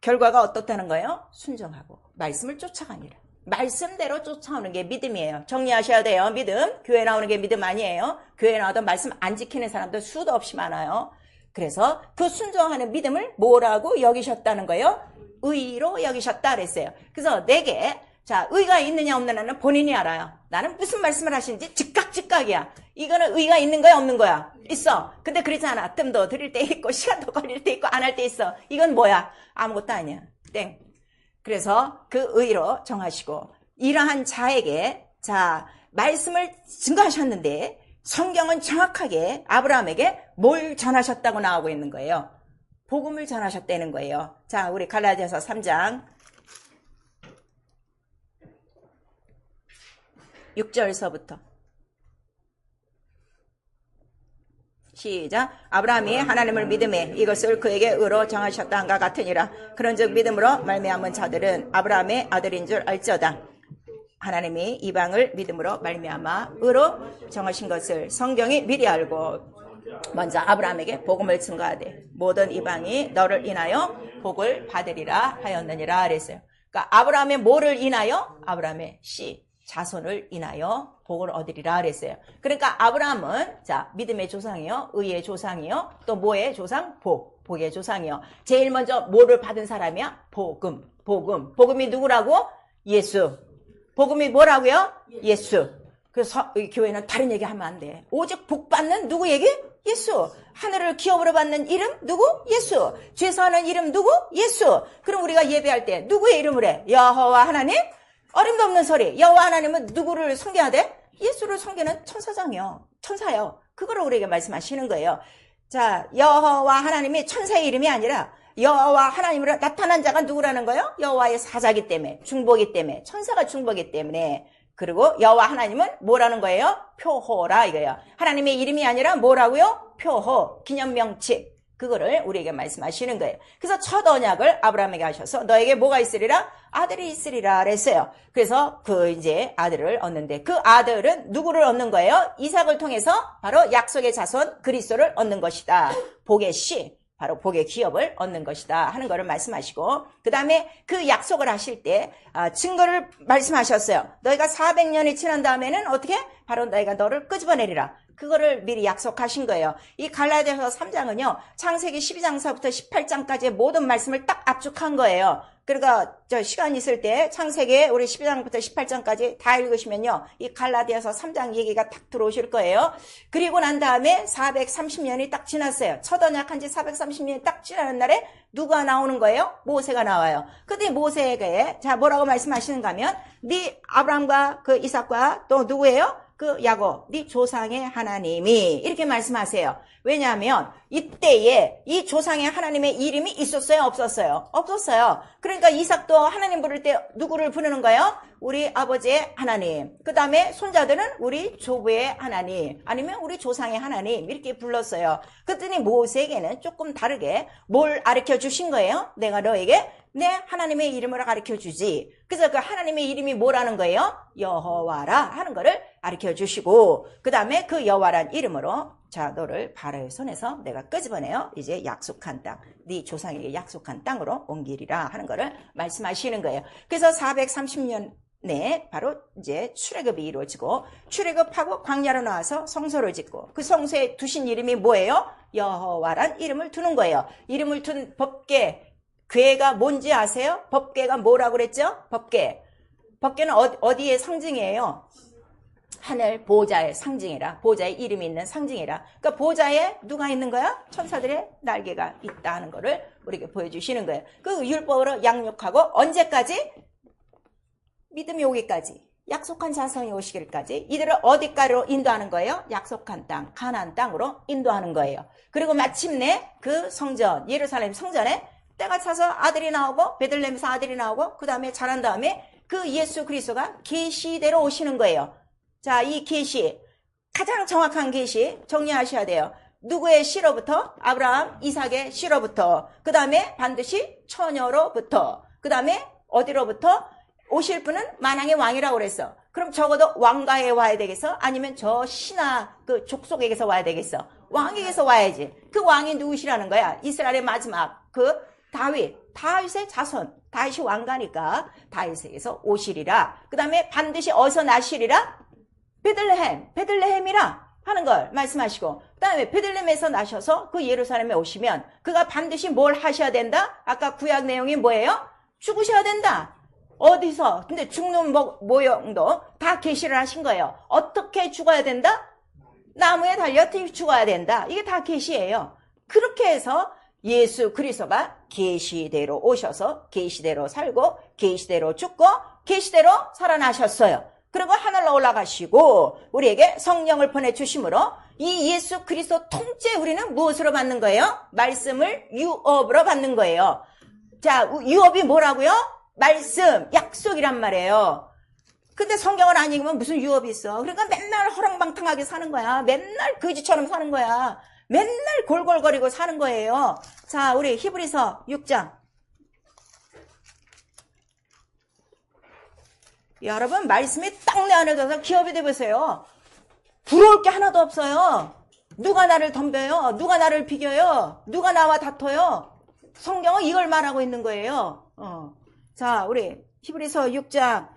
결과가 어떻다는 거예요? 순종하고 말씀을 쫓아가니라. 말씀대로 쫓아오는 게 믿음이에요. 정리하셔야 돼요. 믿음. 교회 나오는 게 믿음 아니에요. 교회 나와도 말씀 안 지키는 사람들 수도 없이 많아요. 그래서 그 순종하는 믿음을 뭐라고 여기셨다는 거예요? 의로 여기셨다 그랬어요. 그래서 내게 자 의가 있느냐 없느냐는 본인이 알아요. 나는 무슨 말씀을 하시는지 즉각이야. 이거는 의가 있는 거야 없는 거야? 있어. 근데 그렇지 않아. 뜸도 들일 때 있고 시간도 걸릴 때 있고 안 할 때 있어. 이건 뭐야? 아무것도 아니야. 땡. 그래서 그 의로 정하시고 이러한 자에게 자 말씀을 증거하셨는데 성경은 정확하게 아브라함에게 뭘 전하셨다고 나오고 있는 거예요. 복음을 전하셨다는 거예요. 자, 우리 갈라디아서 3장 6절서부터 시작. 아브라함이 하나님을 믿음에 이것을 그에게 의로 정하셨다 한과 같으니라. 그런즉 믿음으로 말미암은 자들은 아브라함의 아들인 줄 알지어다. 하나님이 이방을 믿음으로 말미암아 의로 정하신 것을 성경이 미리 알고 먼저 아브라함에게 복음을 증거하되 모든 이방이 너를 인하여 복을 받으리라 하였느니라 그랬어요. 그러니까 아브라함의 뭐를 인하여? 아브라함의 씨, 자손을 인하여 복을 얻으리라 그랬어요. 그러니까 아브라함은 자 믿음의 조상이요, 의의 조상이요, 또 뭐의 조상? 복의 조상이요. 제일 먼저 뭐를 받은 사람이야? 복음이 누구라고? 예수. 복음이 뭐라고요? 예수. 그래서 이 교회는 다른 얘기 하면 안 돼. 오직 복 받는 누구 얘기? 예수. 하늘을 기업으로 받는 이름 누구? 예수. 죄사하는 이름 누구? 예수. 그럼 우리가 예배할 때 누구의 이름을 해? 여호와 하나님? 어림도 없는 소리. 여호와 하나님은 누구를 섬겨야 돼? 예수를 섬기는 천사요. 그거를 우리에게 말씀하시는 거예요. 자, 여호와 하나님이 천사의 이름이 아니라 여호와 하나님으로 나타난 자가 누구라는 거예요? 여호와의 사자기 때문에, 중보기 때문에, 천사가 중보기 때문에. 그리고 여호와 하나님은 뭐라는 거예요? 표호라 이거예요. 하나님의 이름이 아니라 뭐라고요? 표호, 기념명칭. 그거를 우리에게 말씀하시는 거예요. 그래서 첫 언약을 아브라함에게 하셔서 너에게 뭐가 있으리라? 아들이 있으리라 그랬어요. 그래서 그 이제 아들을 얻는데 그 아들은 누구를 얻는 거예요? 이삭을 통해서 바로 약속의 자손 그리스도를 얻는 것이다. 복의 씨. 바로 복의 기업을 얻는 것이다 하는 것을 말씀하시고 그 다음에 그 약속을 하실 때 증거를 말씀하셨어요. 너희가 400년이 지난 다음에는 어떻게? 바로 너희가 너를 끄집어내리라. 그거를 미리 약속하신 거예요. 이 갈라디아서 3장은요. 창세기 12장서부터 18장까지의 모든 말씀을 딱 압축한 거예요. 그러니까 저 시간 있을 때 창세기 우리 12장부터 18장까지 다 읽으시면요. 이 갈라디아서 3장 얘기가 딱 들어오실 거예요. 그리고 난 다음에 430년이 딱 지났어요. 첫 언약한 지 430년이 딱 지나는 날에 누가 나오는 거예요? 모세가 나와요. 근데 모세에게 자 뭐라고 말씀하시는가 하면 네 아브라함과 그 이삭과 또 누구예요? 그 야곱, 네 조상의 하나님이 이렇게 말씀하세요. 왜냐하면 이때에 이 조상의 하나님의 이름이 있었어요? 없었어요? 없었어요. 그러니까 이삭도 하나님 부를 때 누구를 부르는 거예요? 우리 아버지의 하나님. 그 다음에 손자들은 우리 조부의 하나님 아니면 우리 조상의 하나님 이렇게 불렀어요. 그랬더니 모세에게는 조금 다르게 뭘 가르쳐 주신 거예요? 내가 너에게 내 하나님의 이름을 가르쳐 주지. 그래서 그 하나님의 이름이 뭐라는 거예요? 여호와라 하는 거를 가르쳐 주시고 그 다음에 그 여호와란 이름으로 자 너를 바로의 손에서 내가 끄집어내어 이제 약속한 땅 네 조상에게 약속한 땅으로 옮기리라 하는 거를 말씀하시는 거예요. 그래서 430년에 바로 이제 출애굽이 이루어지고 출애굽하고 광야로 나와서 성소를 짓고 그 성소에 두신 이름이 뭐예요? 여호와란 이름을 두는 거예요. 이름을 둔 법궤 궤가 뭔지 아세요? 법궤가 뭐라고 그랬죠? 법궤는 어디의 상징이에요? 하늘 보호자의 상징이라 보호자의 이름이 있는 상징이라 그러니까 보호자에 누가 있는 거야? 천사들의 날개가 있다 하는 거를 우리에게 보여주시는 거예요. 그 율법으로 양육하고 언제까지? 믿음이 오기까지 약속한 자손이 오시기까지 이들을 어디까지로 인도하는 거예요? 약속한 땅 가나안 땅으로 인도하는 거예요. 그리고 마침내 그 성전 예루살렘 성전에 때가 차서 아들이 나오고 베들레헴에서 아들이 나오고 그 다음에 자란 다음에 그 예수 그리스도가 계시대로 오시는 거예요. 자, 이 계시 가장 정확한 계시 정리하셔야 돼요. 누구의 씨로부터? 아브라함, 이삭의 씨로부터. 그 다음에 반드시 처녀로부터. 그 다음에 어디로부터? 오실 분은 만왕의 왕이라고 그랬어. 그럼 적어도 왕가에 와야 되겠어? 아니면 저 신하 그 족속에게서 와야 되겠어? 왕에게서 와야지. 그 왕이 누구시라는 거야? 이스라엘의 마지막 그 다윗의 자손. 다윗이 왕가니까 다윗에게서 오시리라. 그 다음에 반드시 어디서 나시리라? 베들레헴이라 하는 걸 말씀하시고, 그 다음에 베들레헴에서 나셔서 그 예루살렘에 오시면 그가 반드시 뭘 하셔야 된다? 아까 구약 내용이 뭐예요? 죽으셔야 된다. 어디서? 근데 죽는 모형도 다 계시를 하신 거예요. 어떻게 죽어야 된다? 나무에 달려 죽어야 된다. 이게 다 계시예요. 그렇게 해서 예수 그리스도가 계시대로 오셔서 계시대로 살고 계시대로 죽고 계시대로 살아나셨어요. 그리고 하늘로 올라가시고 우리에게 성령을 보내주심으로 이 예수 그리스도 통째 우리는 무엇으로 받는 거예요? 말씀을 유업으로 받는 거예요. 자, 유업이 뭐라고요? 말씀, 약속이란 말이에요. 근데 성경을 안 읽으면 무슨 유업이 있어? 그러니까 맨날 허랑방탕하게 사는 거야. 맨날 거지처럼 사는 거야. 맨날 골골거리고 사는 거예요. 자, 우리 히브리서 6장. 여러분, 말씀이 딱 내 안에 들어서 기업이 되보세요. 부러울 게 하나도 없어요. 누가 나를 덤벼요? 누가 나를 비겨요? 누가 나와 다퉈요? 성경은 이걸 말하고 있는 거예요. 자, 우리 히브리서 6장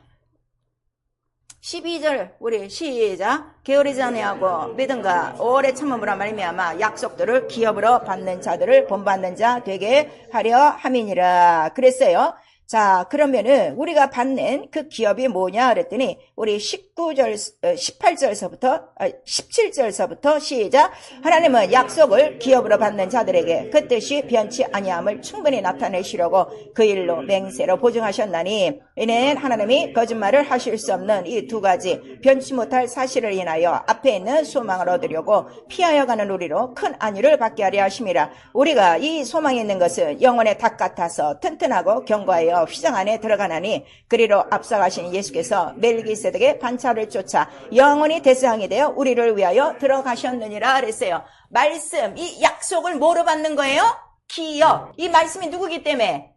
12절 우리 시작. 게으르지 아니하고 믿음과 오래 참음으로 말미암아 약속들을 기업으로 받는 자들을 본받는 자 되게 하려 함이니라 그랬어요. 자, 그러면은 우리가 받는 그 기업이 뭐냐 그랬더니 우리 17절서부터 시작. 하나님은 약속을 기업으로 받는 자들에게 그 뜻이 변치 아니함을 충분히 나타내시려고 그 일로 맹세로 보증하셨나니, 이는 하나님이 거짓말을 하실 수 없는 이 두 가지 변치 못할 사실을 인하여 앞에 있는 소망을 얻으려고 피하여 가는 우리로 큰 안위를 받게 하려 하심이라. 우리가 이 소망이 있는 것은 영혼의 닭 같아서 튼튼하고 견고하여 휘장 안에 들어가나니, 그리로 앞서가신 예수께서 멜기세덱의 반차를 쫓아 영원히 대상이 되어 우리를 위하여 들어가셨느니라 그랬어요. 말씀, 이 약속을 뭐로 받는 거예요? 기업. 이 말씀이 누구기 때문에?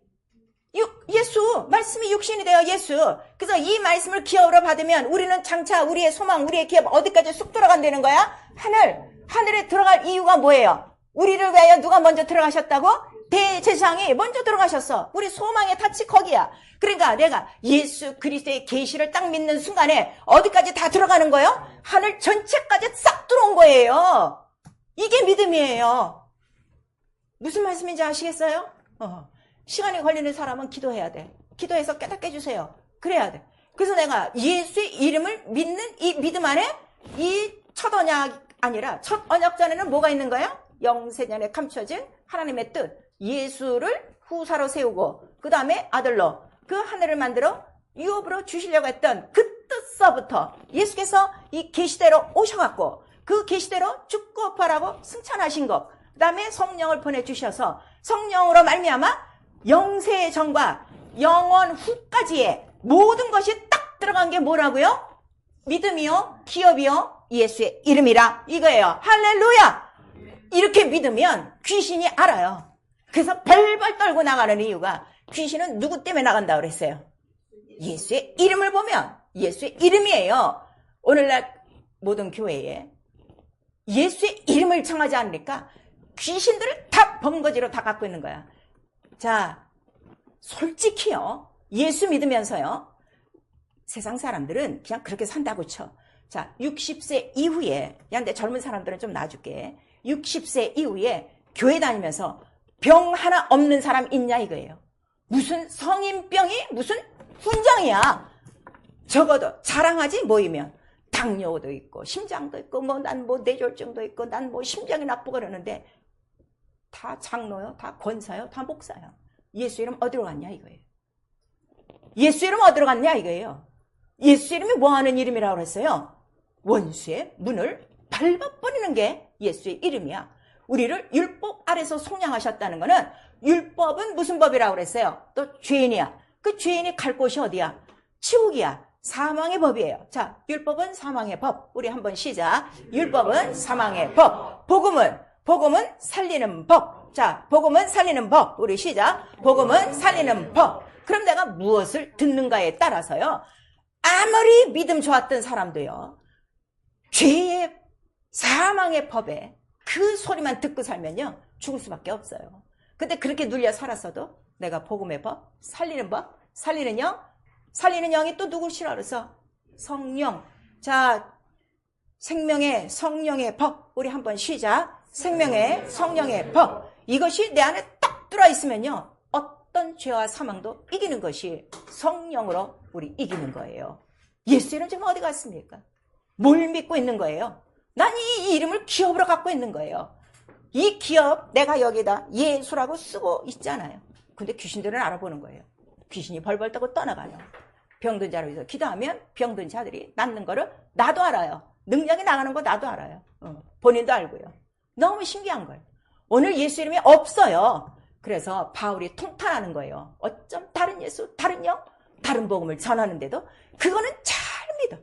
예수. 말씀이 육신이 되어 예수. 그래서 이 말씀을 기업으로 받으면 우리는 장차 우리의 소망, 우리의 기업 어디까지 쑥 들어간다는 거야? 하늘에 들어갈 이유가 뭐예요? 우리를 위하여 누가 먼저 들어가셨다고? 대제사장이 먼저 들어가셨어. 우리 소망의 닻이 거기야. 그러니까 내가 예수 그리스도의 계시를 딱 믿는 순간에 어디까지 다 들어가는 거예요? 하늘 전체까지 싹 들어온 거예요. 이게 믿음이에요. 무슨 말씀인지 아시겠어요? 시간이 걸리는 사람은 기도해야 돼. 기도해서 깨닫게 해주세요. 그래야 돼. 그래서 내가 예수의 이름을 믿는 이 믿음 안에 이 첫 언약 아니라 첫 언약 전에는 뭐가 있는 거예요? 영세전에 감춰진 하나님의 뜻. 예수를 후사로 세우고 그 다음에 아들로 그 하늘을 만들어 유업으로 주시려고 했던 그 뜻서부터 예수께서 이 계시대로 오셔갖고 그 계시대로 죽고 부활하고 승천하신 것, 그 다음에 성령을 보내주셔서 성령으로 말미암아 영세의 전과 영원 후까지의 모든 것이 딱 들어간 게 뭐라고요? 믿음이요, 기업이요, 예수의 이름이라 이거예요. 할렐루야! 이렇게 믿으면 귀신이 알아요. 그래서 벌벌 떨고 나가는 이유가, 귀신은 누구 때문에 나간다고 그랬어요? 예수의 이름을 보면 예수의 이름이에요. 오늘날 모든 교회에 예수의 이름을 청하지 않으니까 귀신들을 다 번거지로 다 갖고 있는 거야. 자, 솔직히요, 예수 믿으면서요, 세상 사람들은 그냥 그렇게 산다고 쳐. 자, 60세 이후에, 야, 근데 젊은 사람들은 좀 놔줄게. 60세 이후에 교회 다니면서 병 하나 없는 사람 있냐 이거예요. 무슨 성인병이 무슨 훈장이야. 적어도 자랑하지 모이면 당뇨도 있고 심장도 있고 난 뇌졸중도 있고 난 심장이 나쁘고 그러는데 다 장로요, 다 권사요, 다 목사요. 예수 이름 어디로 갔냐 이거예요. 예수 이름 어디로 갔냐 이거예요. 예수 이름이 뭐하는 이름이라고 그랬어요? 원수의 문을 밟아버리는 게 예수의 이름이야. 우리를 율법 아래서 속량하셨다는 거는, 율법은 무슨 법이라고 그랬어요? 또 죄인이야. 그 죄인이 갈 곳이 어디야? 지옥이야. 사망의 법이에요. 자, 율법은 사망의 법. 우리 한번 시작. 율법은 사망의 법. 복음은 복음은 살리는 법. 자, 복음은 살리는 법. 우리 시작. 복음은 살리는 법. 그럼 내가 무엇을 듣는가에 따라서요. 아무리 믿음 좋았던 사람도요. 죄의 사망의 법에 그 소리만 듣고 살면요. 죽을 수밖에 없어요. 근데 그렇게 눌려 살았어도 내가 복음의 법, 살리는 법, 살리는 영, 살리는 영이 또 누구 싫어 그래서 성령. 자, 생명의 성령의 법. 우리 한번 시작. 생명의 성령의 법. 이것이 내 안에 딱 들어있으면요. 어떤 죄와 사망도 이기는 것이 성령으로 우리 이기는 거예요. 예수 이름 지금 어디 갔습니까? 뭘 믿고 있는 거예요? 난 이 이름을 기업으로 갖고 있는 거예요. 이 기업 내가 여기다 예수라고 쓰고 있잖아요. 근데 귀신들은 알아보는 거예요. 귀신이 벌벌 떠고 떠나가요. 병든 자로 위해서 기도하면 병든 자들이 낫는 거를 나도 알아요. 능력이 나가는 거 나도 알아요. 본인도 알고요. 너무 신기한 거예요. 오늘 예수 이름이 없어요. 그래서 바울이 통탄하는 거예요. 어쩜 다른 예수, 다른 영, 다른 복음을 전하는데도 그거는 잘 믿어.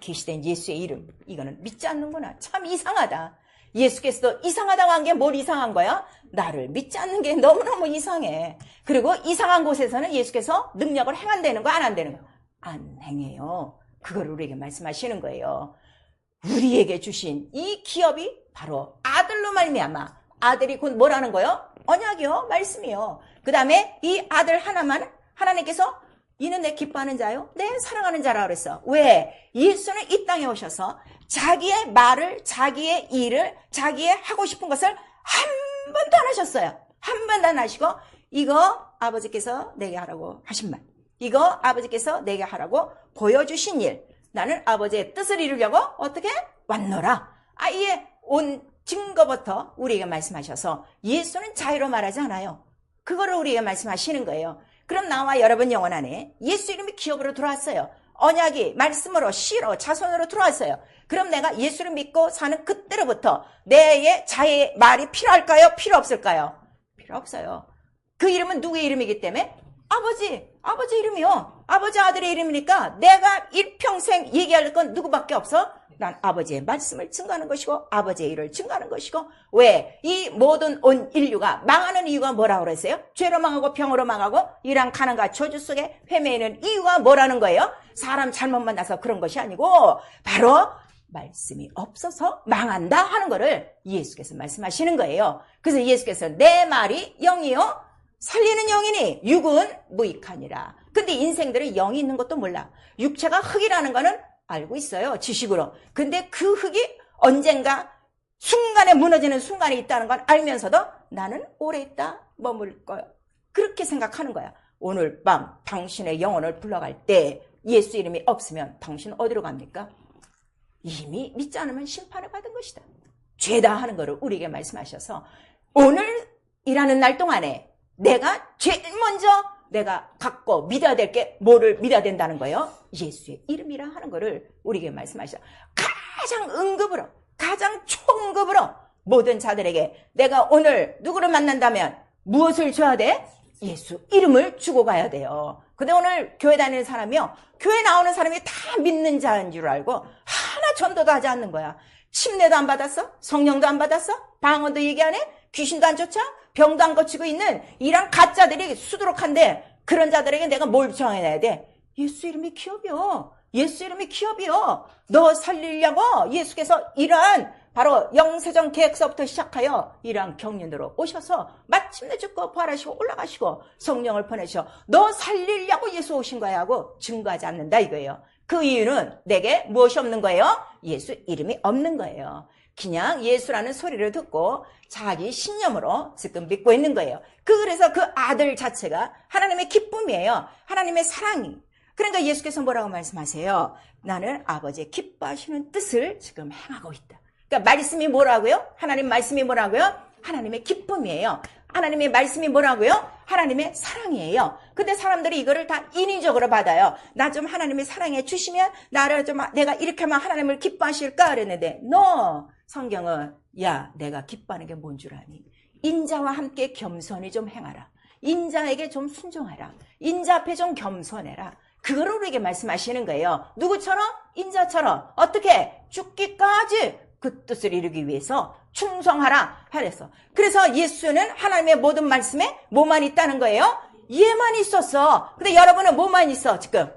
계시된 예수의 이름, 이거는 믿지 않는구나. 참 이상하다. 예수께서도 이상하다고 한 게 뭘 이상한 거야? 나를 믿지 않는 게 너무너무 이상해. 그리고 이상한 곳에서는 예수께서 능력을 행한다는 거 안 한다는 거? 안 행해요. 그걸 우리에게 말씀하시는 거예요. 우리에게 주신 이 기업이 바로 아들로 말미암아. 아들이 곧 뭐라는 거요? 언약이요. 말씀이요. 그 다음에 이 아들 하나만 하나님께서 이는 내 기뻐하는 자요. 내 사랑하는 자라 그랬어. 왜? 예수는 이 땅에 오셔서 자기의 말을, 자기의 일을, 자기의 하고 싶은 것을 한 번도 안 하셨어요. 한 번도 안 하시고 이거 아버지께서 내게 하라고 하신 말. 이거 아버지께서 내게 하라고 보여주신 일. 나는 아버지의 뜻을 이루려고 어떻게? 왔노라. 아예 온 증거부터 우리에게 말씀하셔서 예수는 자유로 말하지 않아요. 그거를 우리에게 말씀하시는 거예요. 그럼 나와 여러분 영혼 안에 예수 이름이 기업으로 들어왔어요. 언약이 말씀으로 씨로 자손으로 들어왔어요. 그럼 내가 예수를 믿고 사는 그때로부터 내의 자의 말이 필요할까요? 필요 없을까요? 필요 없어요. 그 이름은 누구의 이름이기 때문에? 아버지 이름이요. 아버지 아들의 이름이니까 내가 일평생 얘기할 건 누구밖에 없어? 난 아버지의 말씀을 증거하는 것이고 아버지의 일을 증거하는 것이고. 왜? 이 모든 온 인류가 망하는 이유가 뭐라고 그랬어요? 죄로 망하고 병으로 망하고 이랑 가난과 저주 속에 헤매는 이유가 뭐라는 거예요? 사람 잘못 만나서 그런 것이 아니고 바로 말씀이 없어서 망한다 하는 거를 예수께서 말씀하시는 거예요. 그래서 예수께서 내 말이 영이요 살리는 영이니 육은 무익하니라. 근데 인생들은 영이 있는 것도 몰라. 육체가 흙이라는 거는 알고 있어요. 지식으로. 근데 그 흙이 언젠가 순간에 무너지는 순간이 있다는 건 알면서도 나는 오래 있다 머물 거야. 그렇게 생각하는 거야. 오늘 밤 당신의 영혼을 불러갈 때 예수 이름이 없으면 당신 어디로 갑니까? 이미 믿지 않으면 심판을 받은 것이다. 죄다 하는 거를 우리에게 말씀하셔서 오늘 일하는 날 동안에 내가 제일 먼저 내가 갖고 믿어야 될 게 뭐를 믿어야 된다는 거예요? 예수의 이름이라 하는 거를 우리에게 말씀하셔. 가장 응급으로, 가장 초응급으로 모든 자들에게 내가 오늘 누구를 만난다면 무엇을 줘야 돼? 예수 이름을 주고 가야 돼요. 근데 오늘 교회 다니는 사람이요. 교회 나오는 사람이 다 믿는 자인 줄 알고 하나 전도도 하지 않는 거야. 침례도 안 받았어? 성령도 안 받았어? 방언도 얘기 안 해? 귀신도 안 쫓아? 병도 안 고치고 있는 이런 가짜들이 수두룩한데 그런 자들에게 내가 뭘 정해놔야 돼? 예수 이름이 기업이요. 예수 이름이 기업이요. 너 살리려고 예수께서 이러한 바로 영세전 계획서부터 시작하여 이러한 경륜으로 오셔서 마침내 죽고 부활하시고 올라가시고 성령을 보내셔. 너 살리려고 예수 오신 거야 하고 증거하지 않는다 이거예요. 그 이유는 내게 무엇이 없는 거예요? 예수 이름이 없는 거예요. 그냥 예수라는 소리를 듣고 자기 신념으로 지금 믿고 있는 거예요. 그래서 그 아들 자체가 하나님의 기쁨이에요. 하나님의 사랑이. 그러니까 예수께서 뭐라고 말씀하세요? 나는 아버지의 기뻐하시는 뜻을 지금 행하고 있다. 그러니까 말씀이 뭐라고요? 하나님 말씀이 뭐라고요? 하나님의 기쁨이에요. 하나님의 말씀이 뭐라고요? 하나님의 사랑이에요. 근데 사람들이 이거를 다 인위적으로 받아요. 나 좀 하나님의 사랑해 주시면 나를 좀 내가 이렇게 하면 하나님을 기뻐하실까 그랬는데 no. 성경은 야 내가 기뻐하는 게 뭔 줄 아니? 인자와 함께 겸손히 좀 행하라. 인자에게 좀 순종하라. 인자 앞에 좀 겸손해라. 그거를 우리에게 말씀하시는 거예요. 누구처럼? 인자처럼. 어떻게? 죽기까지 그 뜻을 이루기 위해서 충성하라 하랬어. 그래서 예수는 하나님의 모든 말씀에 뭐만 있다는 거예요? 예만 있었어. 근데 여러분은 뭐만 있어 지금?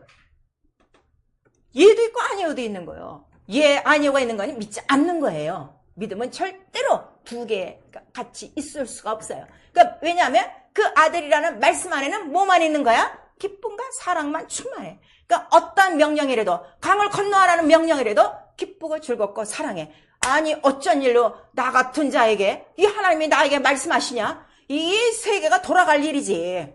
예도 있고 아니오도 있는 거예요. 예, 아니오가 있는 거니 믿지 않는 거예요. 믿음은 절대로 두 개 같이 있을 수가 없어요. 그러니까 왜냐하면 그 아들이라는 말씀 안에는 뭐만 있는 거야? 기쁨과 사랑만 충만해. 그러니까 어떤 명령이라도, 강을 건너라는 명령이라도 기쁘고 즐겁고 사랑해. 아니 어쩐 일로 나 같은 자에게 이 하나님이 나에게 말씀하시냐? 이 세계가 돌아갈 일이지.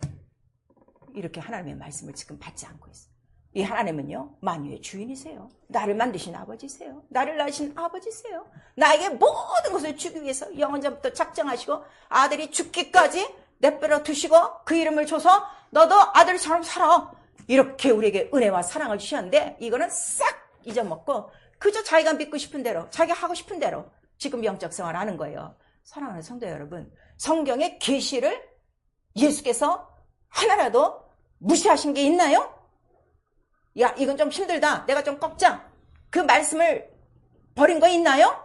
이렇게 하나님의 말씀을 지금 받지 않고 있어. 이 하나님은요 만유의 주인이세요. 나를 만드신 아버지세요. 나를 낳으신 아버지세요. 나에게 모든 것을 주기 위해서 영원전부터 작정하시고 아들이 죽기까지 내버려 두시고 그 이름을 줘서 너도 아들처럼 살아. 이렇게 우리에게 은혜와 사랑을 주셨는데 이거는 싹 잊어먹고 그저 자기가 믿고 싶은 대로 자기가 하고 싶은 대로 지금 영적 생활을 하는 거예요. 사랑하는 성도 여러분, 성경의 계시를 예수께서 하나라도 무시하신 게 있나요? 야 이건 좀 힘들다, 내가 좀 꺾자, 그 말씀을 버린 거 있나요?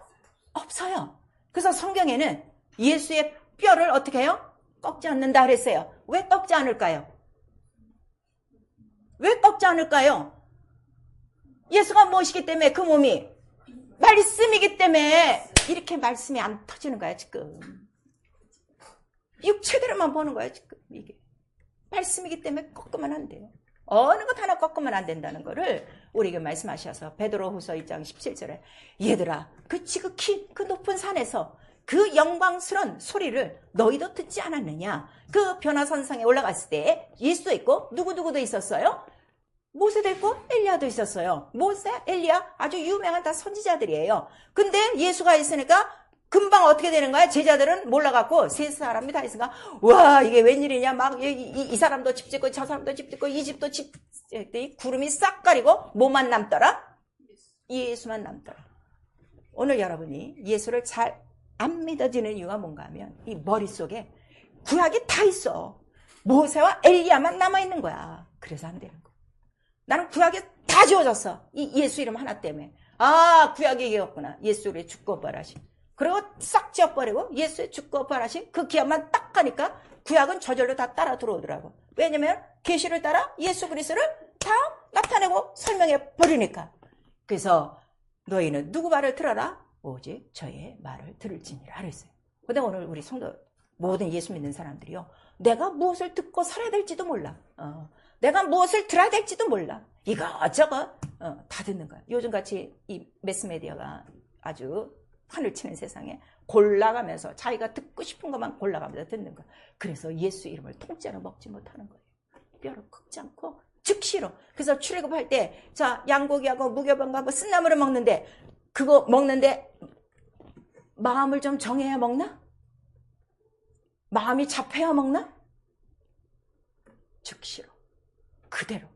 없어요. 그래서 성경에는 예수의 뼈를 어떻게 해요? 꺾지 않는다 그랬어요. 왜 꺾지 않을까요? 왜 꺾지 않을까요? 예수가 무엇이기 때문에 그 몸이 말씀이기 때문에 이렇게 말씀이 안 터지는 거야 지금. 육체대로만 보는 거야 지금. 이게 말씀이기 때문에 꺾으면 안 돼요. 어느 것 하나 꺾으면 안 된다는 거를 우리에게 말씀하셔서 베드로후서 2장 17절에 얘들아 그 지극히 그 높은 산에서 그 영광스러운 소리를 너희도 듣지 않았느냐? 그 변화산상에 올라갔을 때 예수도 있고 누구누구도 있었어요? 모세도 있고 엘리야도 있었어요. 모세, 엘리야 아주 유명한 다 선지자들이에요. 근데 예수가 있으니까 금방 어떻게 되는 거야? 제자들은 몰라갖고 세 사람이 다 있으니까 와 이게 웬일이냐 막 이 사람도 집 짓고 저 사람도 집 짓고 이 집도 집 구름이 싹 가리고 뭐만 남더라? 예수만 남더라. 오늘 여러분이 예수를 잘 안 믿어지는 이유가 뭔가 하면 이 머릿속에 구약이 다 있어. 모세와 엘리야만 남아있는 거야. 그래서 안 되는 거야. 나는 구약이 다 지워졌어. 이 예수 이름 하나 때문에. 아 구약이 이겼구나. 예수의 죽고 부활하신. 그리고 싹 지워버리고 예수의 죽고 부활하신 그 기한만 딱 가니까 구약은 저절로 다 따라 들어오더라고. 왜냐면 계시를 따라 예수 그리스도를 다 나타내고 설명해 버리니까. 그래서 너희는 누구 말을 들어라? 오직 저의 말을 들을지니라 그랬어요. 근데 오늘 우리 성도 모든 예수 믿는 사람들이요, 내가 무엇을 듣고 살아야 될지도 몰라. 내가 무엇을 들어야 될지도 몰라. 이거저거 다 듣는 거야. 요즘같이 이 매스미디어가 아주 판을 치는 세상에 골라가면서 자기가 듣고 싶은 것만 골라가면서 듣는 거야. 그래서 예수 이름을 통째로 먹지 못하는 거예요. 뼈를 꺾지 않고 즉시로. 그래서 출애굽할 때 자 양고기하고 무교병하고 쓴나물을 먹는데 그거 먹는데 마음을 좀 정해야 먹나? 마음이 잡혀야 먹나? 즉시로 그대로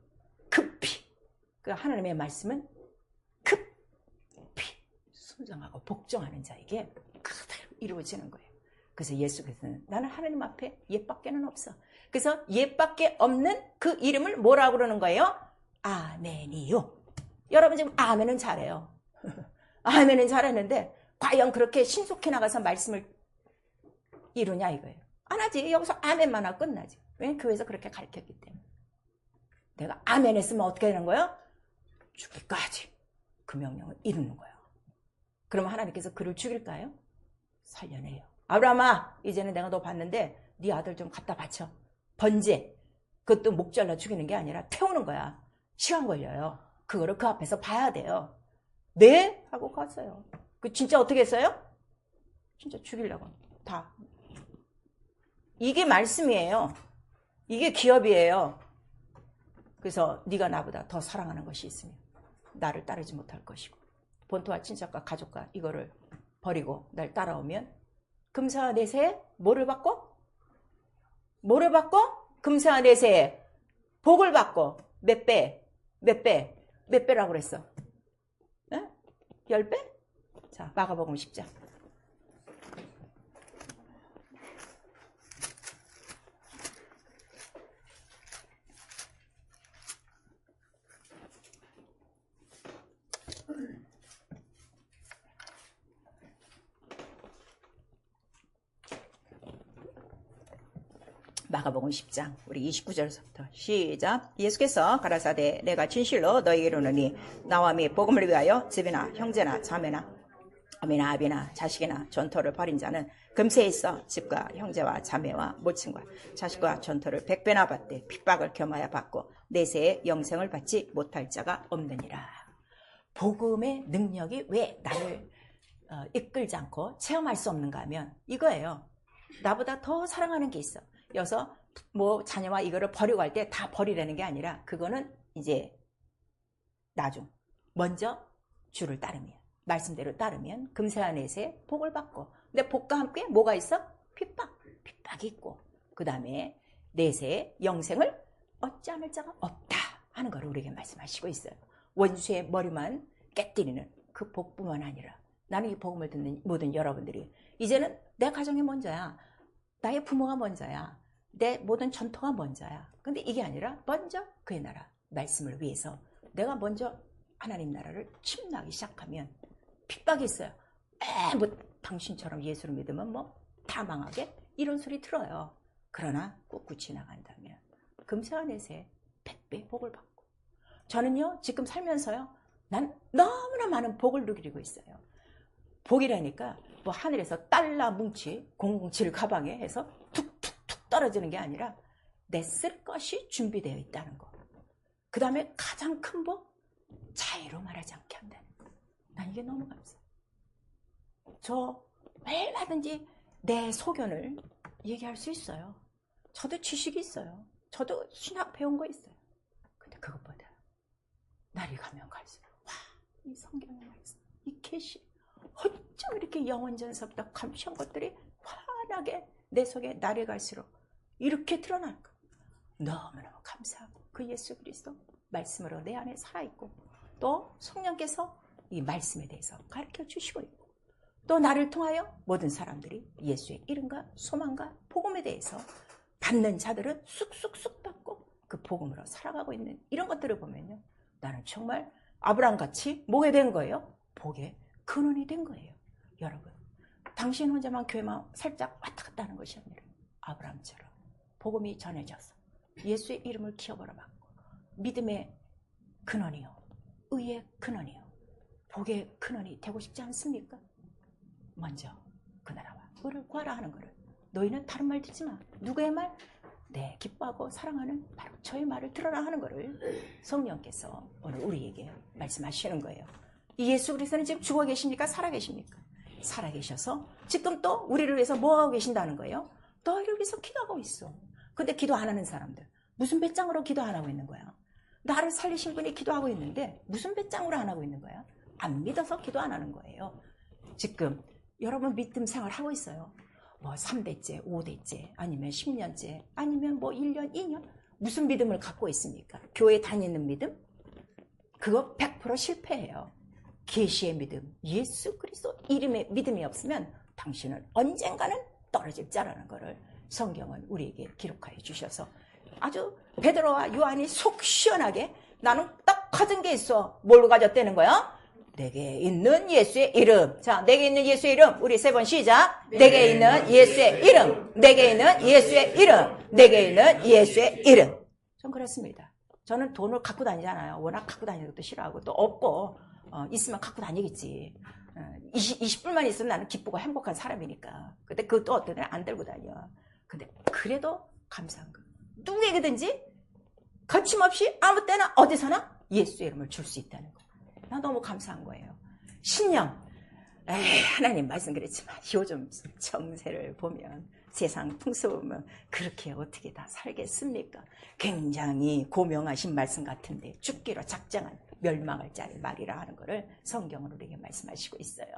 급히. 그 하나님의 말씀은 급히 순종하고 복종하는 자에게 그대로 이루어지는 거예요. 그래서 예수께서는 나는 하나님 앞에 옛밖에는 없어. 그래서 옛밖에 없는 그 이름을 뭐라고 그러는 거예요? 아멘이요. 여러분 지금 아멘은 잘해요. 아멘은 잘했는데 과연 그렇게 신속히 나가서 말씀을 이루냐 이거예요. 안 하지. 여기서 아멘만 하고 끝나지. 왜? 교회에서 그렇게 가르쳤기 때문에. 내가 아멘 했으면 어떻게 되는 거예요? 죽기까지 그 명령을 이루는 거예요. 그러면 하나님께서 그를 죽일까요? 살려내요. 아브라함아 이제는 내가 너 봤는데 네 아들 좀 갖다 바쳐. 번제. 그것도 목 잘라 죽이는 게 아니라 태우는 거야. 시간 걸려요. 그거를 그 앞에서 봐야 돼요. 네? 하고 갔어요. 그 진짜 어떻게 했어요? 진짜 죽이려고. 다. 이게 말씀이에요. 이게 기업이에요. 그래서 네가 나보다 더 사랑하는 것이 있으면 나를 따르지 못할 것이고 본토와 친척과 가족과 이거를 버리고 날 따라오면 금세와 내세에 뭐를 받고? 뭐를 받고? 금세와 내세에 복을 받고 몇 배? 몇 배? 몇 배라고 그랬어? 10배? 자, 마가복음 10장. 마가복음 10장 우리 29절에서부터 시작. 예수께서 가라사대 내가 진실로 너희에게 이르노니 나와 및 복음을 위하여 집이나 형제나 자매나 어미나 아비나 자식이나 전토를 벌인 자는 금세에 있어 집과 형제와 자매와 모친과 자식과 전토를 100배나 받되 핍박을 겸하여 받고 내세에 영생을 받지 못할 자가 없느니라. 복음의 능력이 왜 나를 이끌지 않고 체험할 수 없는가 하면 이거예요. 나보다 더 사랑하는 게 있어. 여기서 뭐 자녀와 이거를 버리고 할 때 다 버리라는 게 아니라 그거는 이제 나중 먼저 주를 따르면 말씀대로 따르면 금세와 내세에 복을 받고 근데 복과 함께 뭐가 있어? 핍박이 있고 그 다음에 내세에 영생을 얻지 않을 자가 없다 하는 걸 우리에게 말씀하시고 있어요. 원수의 머리만 깨뜨리는 그 복뿐만 아니라 나는 이 복음을 듣는 모든 여러분들이 이제는 내 가정이 먼저야. 나의 부모가 먼저야. 내 모든 전토가 먼저야. 근데 이게 아니라 먼저 그의 나라 말씀을 위해서 내가 먼저 하나님 나라를 침노하기 시작하면 핍박이 있어요. 뭐 당신처럼 예수를 믿으면 뭐 다 망하게 이런 소리 들어요. 그러나 꿋꿋이 나간다면 금세와 내세 100배 복을 받고 저는요 지금 살면서요 난 너무나 많은 복을 누리고 있어요. 복이라니까 뭐 하늘에서 달러 뭉치 007 가방에 해서 툭툭툭 떨어지는 게 아니라 내 쓸 것이 준비되어 있다는 거. 그 다음에 가장 큰 복 자유로 말하지 않게 한다는 거. 난 이게 너무 감사해요. 저 얼마든지 내 소견을 얘기할 수 있어요. 저도 지식이 있어요. 저도 신학 배운 거 있어요. 근데 그것보다 날이 가면 갈수록 와, 이 성경의 말씀, 이 계시 어쩜 이렇게 영원전서부터 감추한 것들이 환하게 내 속에 날이 갈수록 이렇게 드러날까. 너무너무 감사하고 그 예수 그리스도 말씀으로 내 안에 살아있고 또 성령께서 이 말씀에 대해서 가르쳐 주시고 있고 또 나를 통하여 모든 사람들이 예수의 이름과 소망과 복음에 대해서 받는 자들은 쑥쑥쑥 받고 그 복음으로 살아가고 있는 이런 것들을 보면요 나는 정말 아브라함같이 뭐게 된 거예요? 복의 근원이 된 거예요. 여러분 당신 혼자만 교회만 살짝 왔다 갔다 하는 것이 아니라 아브라함처럼 복음이 전해져서 예수의 이름을 기업으로 받고 믿음의 근원이요 의의 근원이요 복의 근원이 되고 싶지 않습니까? 먼저 그 나라와 의를 구하라 하는 거를 너희는 다른 말 듣지 마. 누구의 말? 네, 기뻐하고 사랑하는 바로 저의 말을 들어라 하는 거를 성령께서 오늘 우리에게 말씀하시는 거예요. 이 예수 그리스도는 지금 죽어 계십니까? 살아 계십니까? 살아 계셔서 지금 또 우리를 위해서 뭐 하고 계신다는 거예요? 너희를 위해서 기도하고 있어. 근데 기도 안 하는 사람들 무슨 배짱으로 기도 안 하고 있는 거야? 나를 살리신 분이 기도하고 있는데 무슨 배짱으로 안 하고 있는 거야? 안 믿어서 기도 안 하는 거예요. 지금 여러분 믿음 생활 하고 있어요. 뭐 3대째, 5대째, 아니면 10년째, 아니면 뭐 1년, 2년 무슨 믿음을 갖고 있습니까? 교회 다니는 믿음? 그거 100% 실패해요. 계시의 믿음, 예수 그리스도 이름의 믿음이 없으면 당신은 언젠가는 떨어질 자라는 것을 성경은 우리에게 기록하여 주셔서 아주 베드로와 요한이 속 시원하게 나는 딱 가진 게 있어. 뭘 가졌다는 거야? 내게 있는 예수의 이름. 자, 내게 있는 예수의 이름. 우리 3번 시작. 내게 있는 예수의 이름. 내게 있는 예수의 이름. 내게 있는 예수의 이름. 전 그렇습니다. 저는 돈을 갖고 다니잖아요. 워낙 갖고 다니는 것도 싫어하고 또 없고 있으면 갖고 다니겠지. 20불만 있으면 나는 기쁘고 행복한 사람이니까. 근데 그것도 어떤 애는 안 들고 다녀. 근데 그래도 감사한 거. 누구에게든지 거침없이 아무 때나 어디서나 예수의 이름을 줄 수 있다는 거. 나 너무 감사한 거예요. 신령. 하나님 말씀 그랬지만 요즘 정세를 보면 세상 풍습 보면 그렇게 어떻게 다 살겠습니까? 굉장히 고명하신 말씀 같은데 죽기로 작정한 멸망할 자의 말이라 하는 것을 성경은 우리에게 말씀하시고 있어요.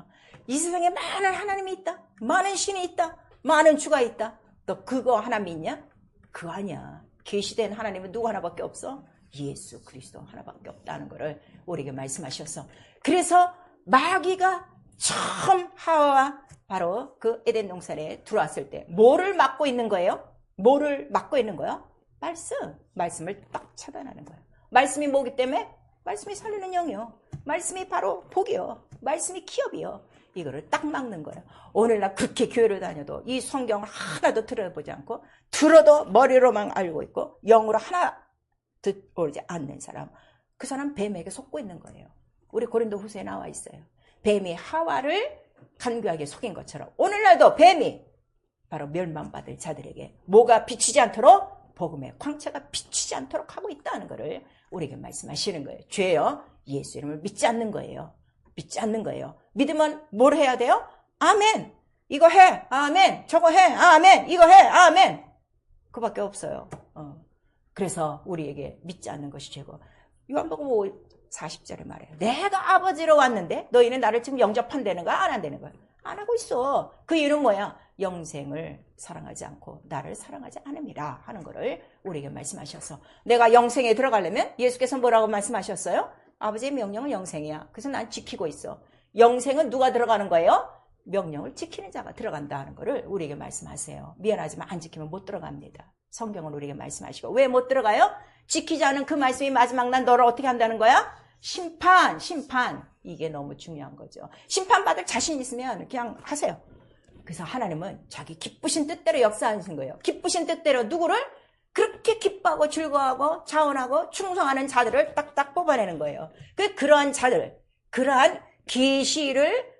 이 세상에 많은 하나님이 있다. 많은 신이 있다. 많은 주가 있다. 너 그거 하나 믿냐? 그거 아니야. 계시된 하나님은 누구 하나밖에 없어? 예수 그리스도 하나밖에 없다는 것을 우리에게 말씀하셔서 그래서 마귀가 처음 하와와 바로 그 에덴 동산에 들어왔을 때 뭐를 막고 있는 거예요? 뭐를 막고 있는 거예요? 말씀을 딱 차단하는 거예요. 말씀이 뭐기 때문에? 말씀이 살리는 영이요. 말씀이 바로 복이요. 말씀이 기업이요. 이거를 딱 막는 거예요. 오늘날 그렇게 교회를 다녀도 이 성경을 하나도 들어보지 않고 들어도 머리로만 알고 있고 영으로 하나 듣지 않는 사람, 그 사람 뱀에게 속고 있는 거예요. 우리 고린도후서에 나와 있어요. 뱀이 하와를 간교하게 속인 것처럼 오늘날도 뱀이 바로 멸망받을 자들에게 뭐가 비치지 않도록, 복음의 광채가 비치지 않도록 하고 있다는 것을 우리에게 말씀하시는 거예요. 죄요, 예수 이름을 믿지 않는 거예요. 믿지 않는 거예요. 믿으면 뭘 해야 돼요? 아멘. 이거 해. 아멘. 저거 해. 아멘. 이거 해. 아멘. 그밖에 없어요. 그래서 우리에게 믿지 않는 것이 죄고. 요한복음 40절에 말해요. 내가 아버지로 왔는데 너희는 나를 지금 영접한다는 거야? 안 한다는 거야? 안 하고 있어. 그 이유는 뭐야? 영생을 사랑하지 않고 나를 사랑하지 않음이라 하는 거를 우리에게 말씀하셔서, 내가 영생에 들어가려면 예수께서 뭐라고 말씀하셨어요? 아버지의 명령은 영생이야. 그래서 난 지키고 있어. 영생은 누가 들어가는 거예요? 명령을 지키는 자가 들어간다 하는 거를 우리에게 말씀하세요. 미안하지만 안 지키면 못 들어갑니다. 성경은 우리에게 말씀하시고, 왜 못 들어가요? 지키지 않은 그 말씀이 마지막 날 너를 어떻게 한다는 거야? 심판. 이게 너무 중요한 거죠. 심판받을 자신 있으면 그냥 하세요. 그래서 하나님은 자기 기쁘신 뜻대로 역사하신 거예요. 기쁘신 뜻대로 누구를? 그렇게 기뻐하고 즐거워하고 자원하고 충성하는 자들을 딱딱 뽑아내는 거예요. 그러한 자들, 그러한 계시를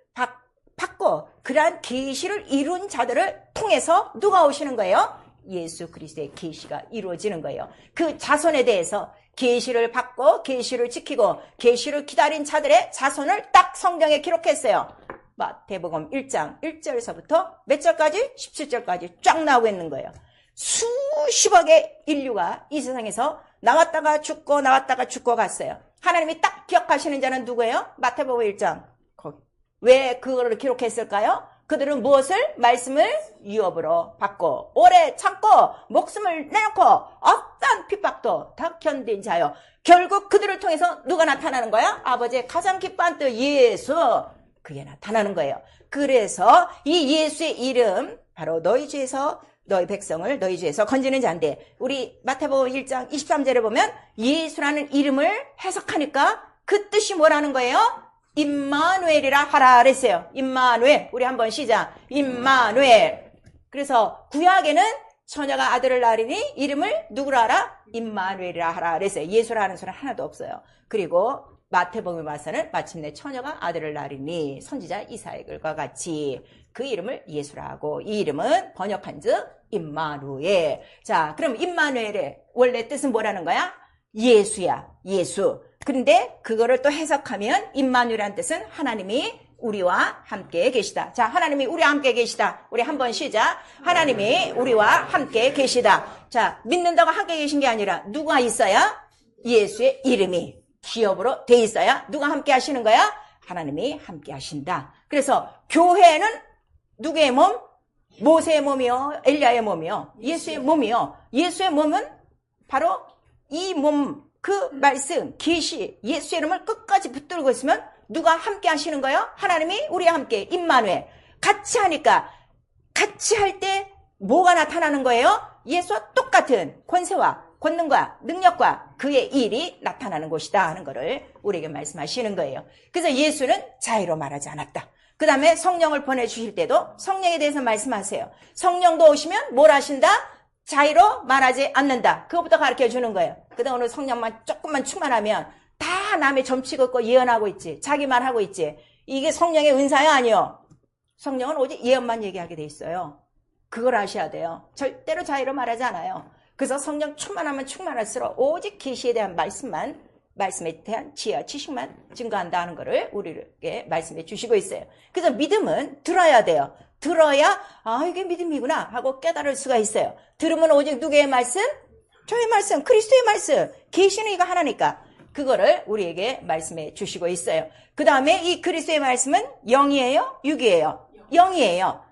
받고 그러한 계시를 이룬 자들을 통해서 누가 오시는 거예요? 예수 그리스도의 계시가 이루어지는 거예요. 그 자손에 대해서 계시를 받고 계시를 지키고 계시를 기다린 자들의 자손을 딱 성경에 기록했어요. 마태복음 1장 1절에서부터 몇 절까지? 17절까지 쫙 나오고 있는 거예요. 수십억의 인류가 이 세상에서 나왔다가 죽고 갔어요. 하나님이 딱 기억하시는 자는 누구예요? 마태복음 1장. 거기. 왜 그거를 기록했을까요? 그들은 무엇을? 말씀을 유업으로 받고 오래 참고 목숨을 내놓고 어떤 핍박도 다 견딘 자요. 결국 그들을 통해서 누가 나타나는 거야? 아버지의 가장 기뻐한 뜻 예수, 그게 나타나는 거예요. 그래서 이 예수의 이름, 바로 너희 죄에서 너희 백성을 너희 죄에서 건지는 자인데, 우리 마태복음 1장 23절에 보면 예수라는 이름을 해석하니까 그 뜻이 뭐라는 거예요? 임마누엘이라 하라 그랬어요. 임마누엘. 우리 한번 시작. 임마누엘. 그래서 구약에는 처녀가 아들을 낳으리니 이름을 누구라 하라? 임마누엘이라 하라 그랬어요. 예수라는 소리 하나도 없어요. 그리고 마태복음에 와서는 마침내 처녀가 아들을 낳으리니 선지자 이사야글과 같이 그 이름을 예수라 하고, 이 이름은 번역한즉 임마누엘. 자, 그럼 임마누엘의 원래 뜻은 뭐라는 거야? 예수야. 예수. 그런데 그거를 또 해석하면 임마누엘이라는 뜻은 하나님이 우리와 함께 계시다. 자, 하나님이 우리와 함께 계시다. 우리 한번 시작. 하나님이 우리와 함께 계시다. 자, 믿는다고 함께 계신 게 아니라 누가 있어야? 예수의 이름이 기업으로 돼 있어야 누가 함께 하시는 거야? 하나님이 함께 하신다. 그래서 교회는 누구의 몸? 모세의 몸이요, 엘리야의 몸이요, 예수의 몸이요. 예수의 몸은 바로 이 몸, 그 말씀, 계시, 예수의 이름을 끝까지 붙들고 있으면 누가 함께 하시는 거예요? 하나님이 우리와 함께, 임마누엘. 같이 하니까, 같이 할 때 뭐가 나타나는 거예요? 예수와 똑같은 권세와 권능과 능력과 그의 일이 나타나는 곳이다 하는 것을 우리에게 말씀하시는 거예요. 그래서 예수는 자의로 말하지 않았다. 그 다음에 성령을 보내주실 때도 성령에 대해서 말씀하세요. 성령도 오시면 뭘 하신다? 자의로 말하지 않는다. 그것부터 가르쳐 주는 거예요. 그다음 오늘 성령만 조금만 충만하면 다 남의 점치 걷고 예언하고 있지. 자기만 하고 있지. 이게 성령의 은사요? 아니요. 성령은 오직 예언만 얘기하게 돼 있어요. 그걸 아셔야 돼요. 절대로 자의로 말하지 않아요. 그래서 성령 충만하면 충만할수록 오직 계시에 대한 말씀에 대한 지혜와 지식만 증거한다는 것을 우리에게 말씀해 주시고 있어요. 그래서 믿음은 들어야 돼요. 들어야 이게 믿음이구나 하고 깨달을 수가 있어요. 들으면 오직 누구의 말씀? 저의 말씀, 그리스도의 말씀. 계시는 이거 하나니까 그거를 우리에게 말씀해 주시고 있어요. 그 다음에 이 그리스도의 말씀은 영이에요? 육이에요? 영이에요.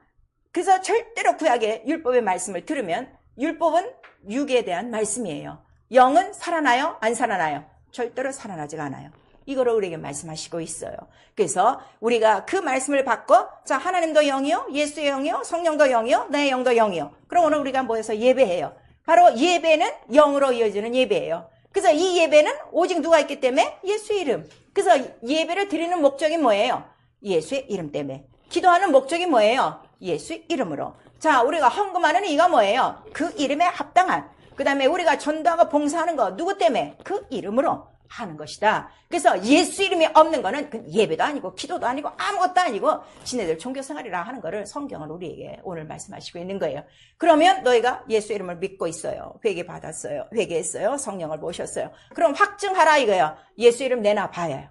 그래서 절대로 구약의 율법의 말씀을 들으면 율법은 육에 대한 말씀이에요. 영은 살아나요? 안 살아나요? 절대로 살아나지가 않아요. 이거를 우리에게 말씀하시고 있어요. 그래서 우리가 그 말씀을 받고, 자, 하나님도 영이요, 예수의 영이요, 성령도 영이요, 내 영도 영이요. 그럼 오늘 우리가 모여서 예배해요. 바로 예배는 영으로 이어지는 예배예요. 그래서 이 예배는 오직 누가 있기 때문에? 예수의 이름. 그래서 예배를 드리는 목적이 뭐예요? 예수의 이름 때문에. 기도하는 목적이 뭐예요? 예수 이름으로. 자, 우리가 헌금하는 이가 뭐예요? 그 이름에 합당한. 그 다음에 우리가 전도하고 봉사하는 거 누구 때문에? 그 이름으로 하는 것이다. 그래서 예수 이름이 없는 거는 그 예배도 아니고 기도도 아니고 아무것도 아니고 지네들 종교생활이라 하는 거를 성경은 우리에게 오늘 말씀하시고 있는 거예요. 그러면 너희가 예수 이름을 믿고 있어요. 회개받았어요. 회개했어요. 성령을 모셨어요. 그럼 확증하라 이거예요. 예수 이름 내놔봐요.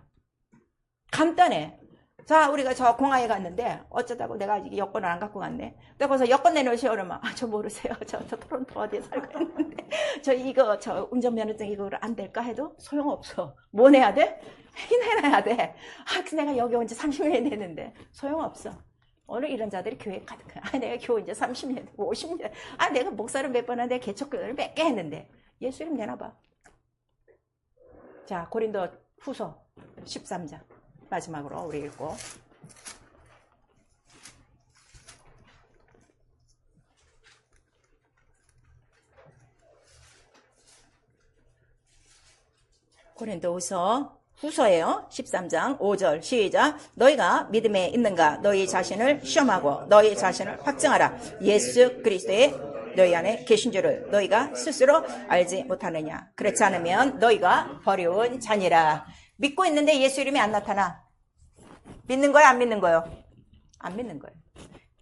간단해. 자, 우리가 저 공항에 갔는데 어쩌다고 내가 여권을 안 갖고 갔네. 내가 거기서 여권 내놓으시오 그러면 저 모르세요. 저 토론토 어디에 살고 있는데 저 운전면허증 이거 안 될까 해도 소용없어. 뭐 내야 돼? 해내야 돼. 내가 여기 온 지 30년 됐는데 소용없어. 오늘 이런 자들이 교회 가득해. 내가 교회 이제 30년, 50년. 내가 목사를 몇 번 하는데 개척교회를 몇 개 했는데 예수 이름 내놔봐. 자, 고린도 후서 13장. 마지막으로 우리 읽고 고린도후서 후서예요. 13장 5절 시작. 너희가 믿음에 있는가? 너희 자신을 시험하고 너희 자신을 확증하라. 예수 그리스도의 너희 안에 계신 줄을 너희가 스스로 알지 못하느냐? 그렇지 않으면 너희가 버려온 자니라. 믿고 있는데 예수 이름이 안 나타나. 믿는 거야, 안 믿는 거요? 안 믿는 거예요.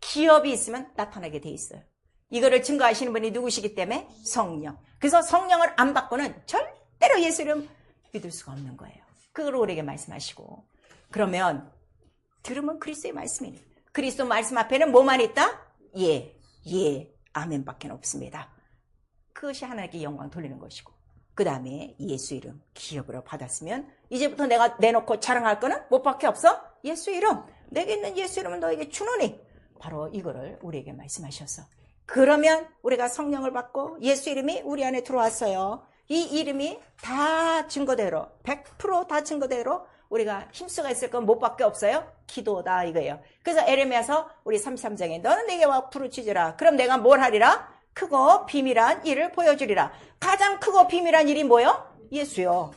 기업이 있으면 나타나게 돼 있어요. 이거를 증거하시는 분이 누구시기 때문에? 성령. 그래서 성령을 안 받고는 절대로 예수 이름 믿을 수가 없는 거예요. 그걸 우리에게 말씀하시고. 그러면 들으면 그리스도의 말씀이네. 그리스도 말씀 앞에는 뭐만 있다? 예, 아멘밖에 없습니다. 그것이 하나님께 영광 돌리는 것이고. 그 다음에 예수 이름 기업으로 받았으면 이제부터 내가 내놓고 자랑할 거는 뭐밖에 없어? 예수 이름. 내게 있는 예수 이름은 너에게 주노니. 바로 이거를 우리에게 말씀하셔서. 그러면 우리가 성령을 받고 예수 이름이 우리 안에 들어왔어요. 이 이름이 다 증거대로 100% 다 증거대로 우리가 힘쓰가 있을 건 뭐밖에 없어요? 기도다 이거예요. 그래서 에레미야서 우리 33장에 너는 내게 와 부르짖으라. 그럼 내가 뭘 하리라? 크고 비밀한 일을 보여주리라. 가장 크고 비밀한 일이 뭐요? 예수요.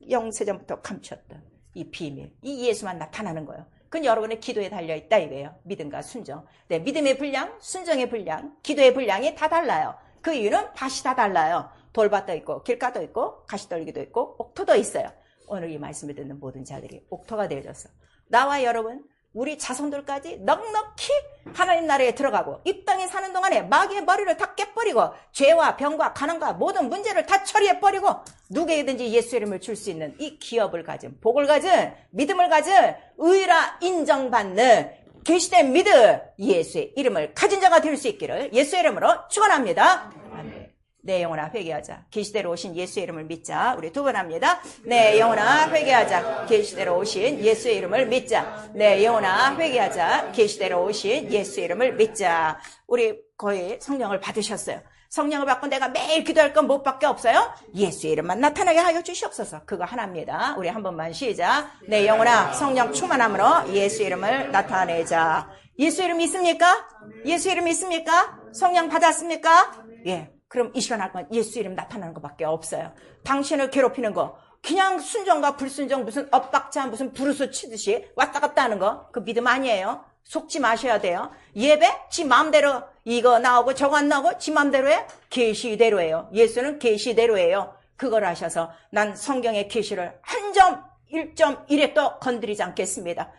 영세전부터 감췄던 이 비밀. 이 예수만 나타나는 거예요. 그건 여러분의 기도에 달려있다 이거예요. 믿음과 순종. 네, 믿음의 분량, 순종의 분량, 기도의 분량이 다 달라요. 그 이유는 밭이 다 달라요. 돌밭도 있고 길가도 있고 가시떨기도 있고 옥토도 있어요. 오늘 이 말씀을 듣는 모든 자들이 옥토가 되어져서 나와 여러분 우리 자손들까지 넉넉히 하나님 나라에 들어가고 이 땅에 사는 동안에 마귀의 머리를 다 깨버리고 죄와 병과 가난과 모든 문제를 다 처리해버리고 누구에게든지 예수 이름을 줄 수 있는 이 기업을 가진 복을 가진 믿음을 가진 의라 인정받는 계시된 믿음 예수의 이름을 가진 자가 될 수 있기를 예수의 이름으로 축원합니다. 아멘. 내 영혼아 회개하자. 계시대로 오신 예수의 이름을 믿자. 우리 두 번 합니다. 내 영혼아 회개하자. 계시대로 오신 예수의 이름을 믿자. 내 영혼아 회개하자. 계시대로 오신 예수의 이름을 믿자. 우리 거의 성령을 받으셨어요. 성령을 받고 내가 매일 기도할 건 뭐밖에 없어요? 예수의 이름만 나타나게 하여 주시옵소서. 그거 하나입니다. 우리 한 번만 시작. 내 영혼아 성령 충만함으로 예수의 이름을 나타내자. 예수 이름 있습니까? 예수 이름 있습니까? 성령 받았습니까? 예. 그럼 이 시간 할 건 예수 이름 나타나는 것밖에 없어요. 당신을 괴롭히는 거 그냥 순종과 불순종 무슨 엇박자 무슨 부르스 치듯이 왔다 갔다 하는 거 그 믿음 아니에요. 속지 마셔야 돼요. 예배 지 마음대로 이거 나오고 저거 안 나오고 지 마음대로 해? 계시대로예요. 예수는 계시대로예요. 그걸 하셔서 난 성경의 계시를 한 점 1.1획도 건드리지 않겠습니다.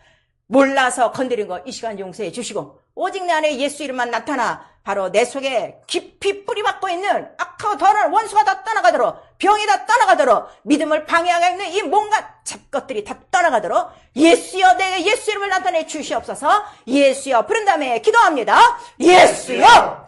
몰라서 건드린 거 이 시간 용서해 주시고 오직 내 안에 예수 이름만 나타나 바로 내 속에 깊이 뿌리박고 있는 악하고 더러운 원수가 다 떠나가도록 병이 다 떠나가도록 믿음을 방해하고 있는 이 뭔가 잡것들이 다 떠나가도록 예수여 내게 예수 이름을 나타내 주시옵소서. 예수여 부른 다음에 기도합니다. 예수여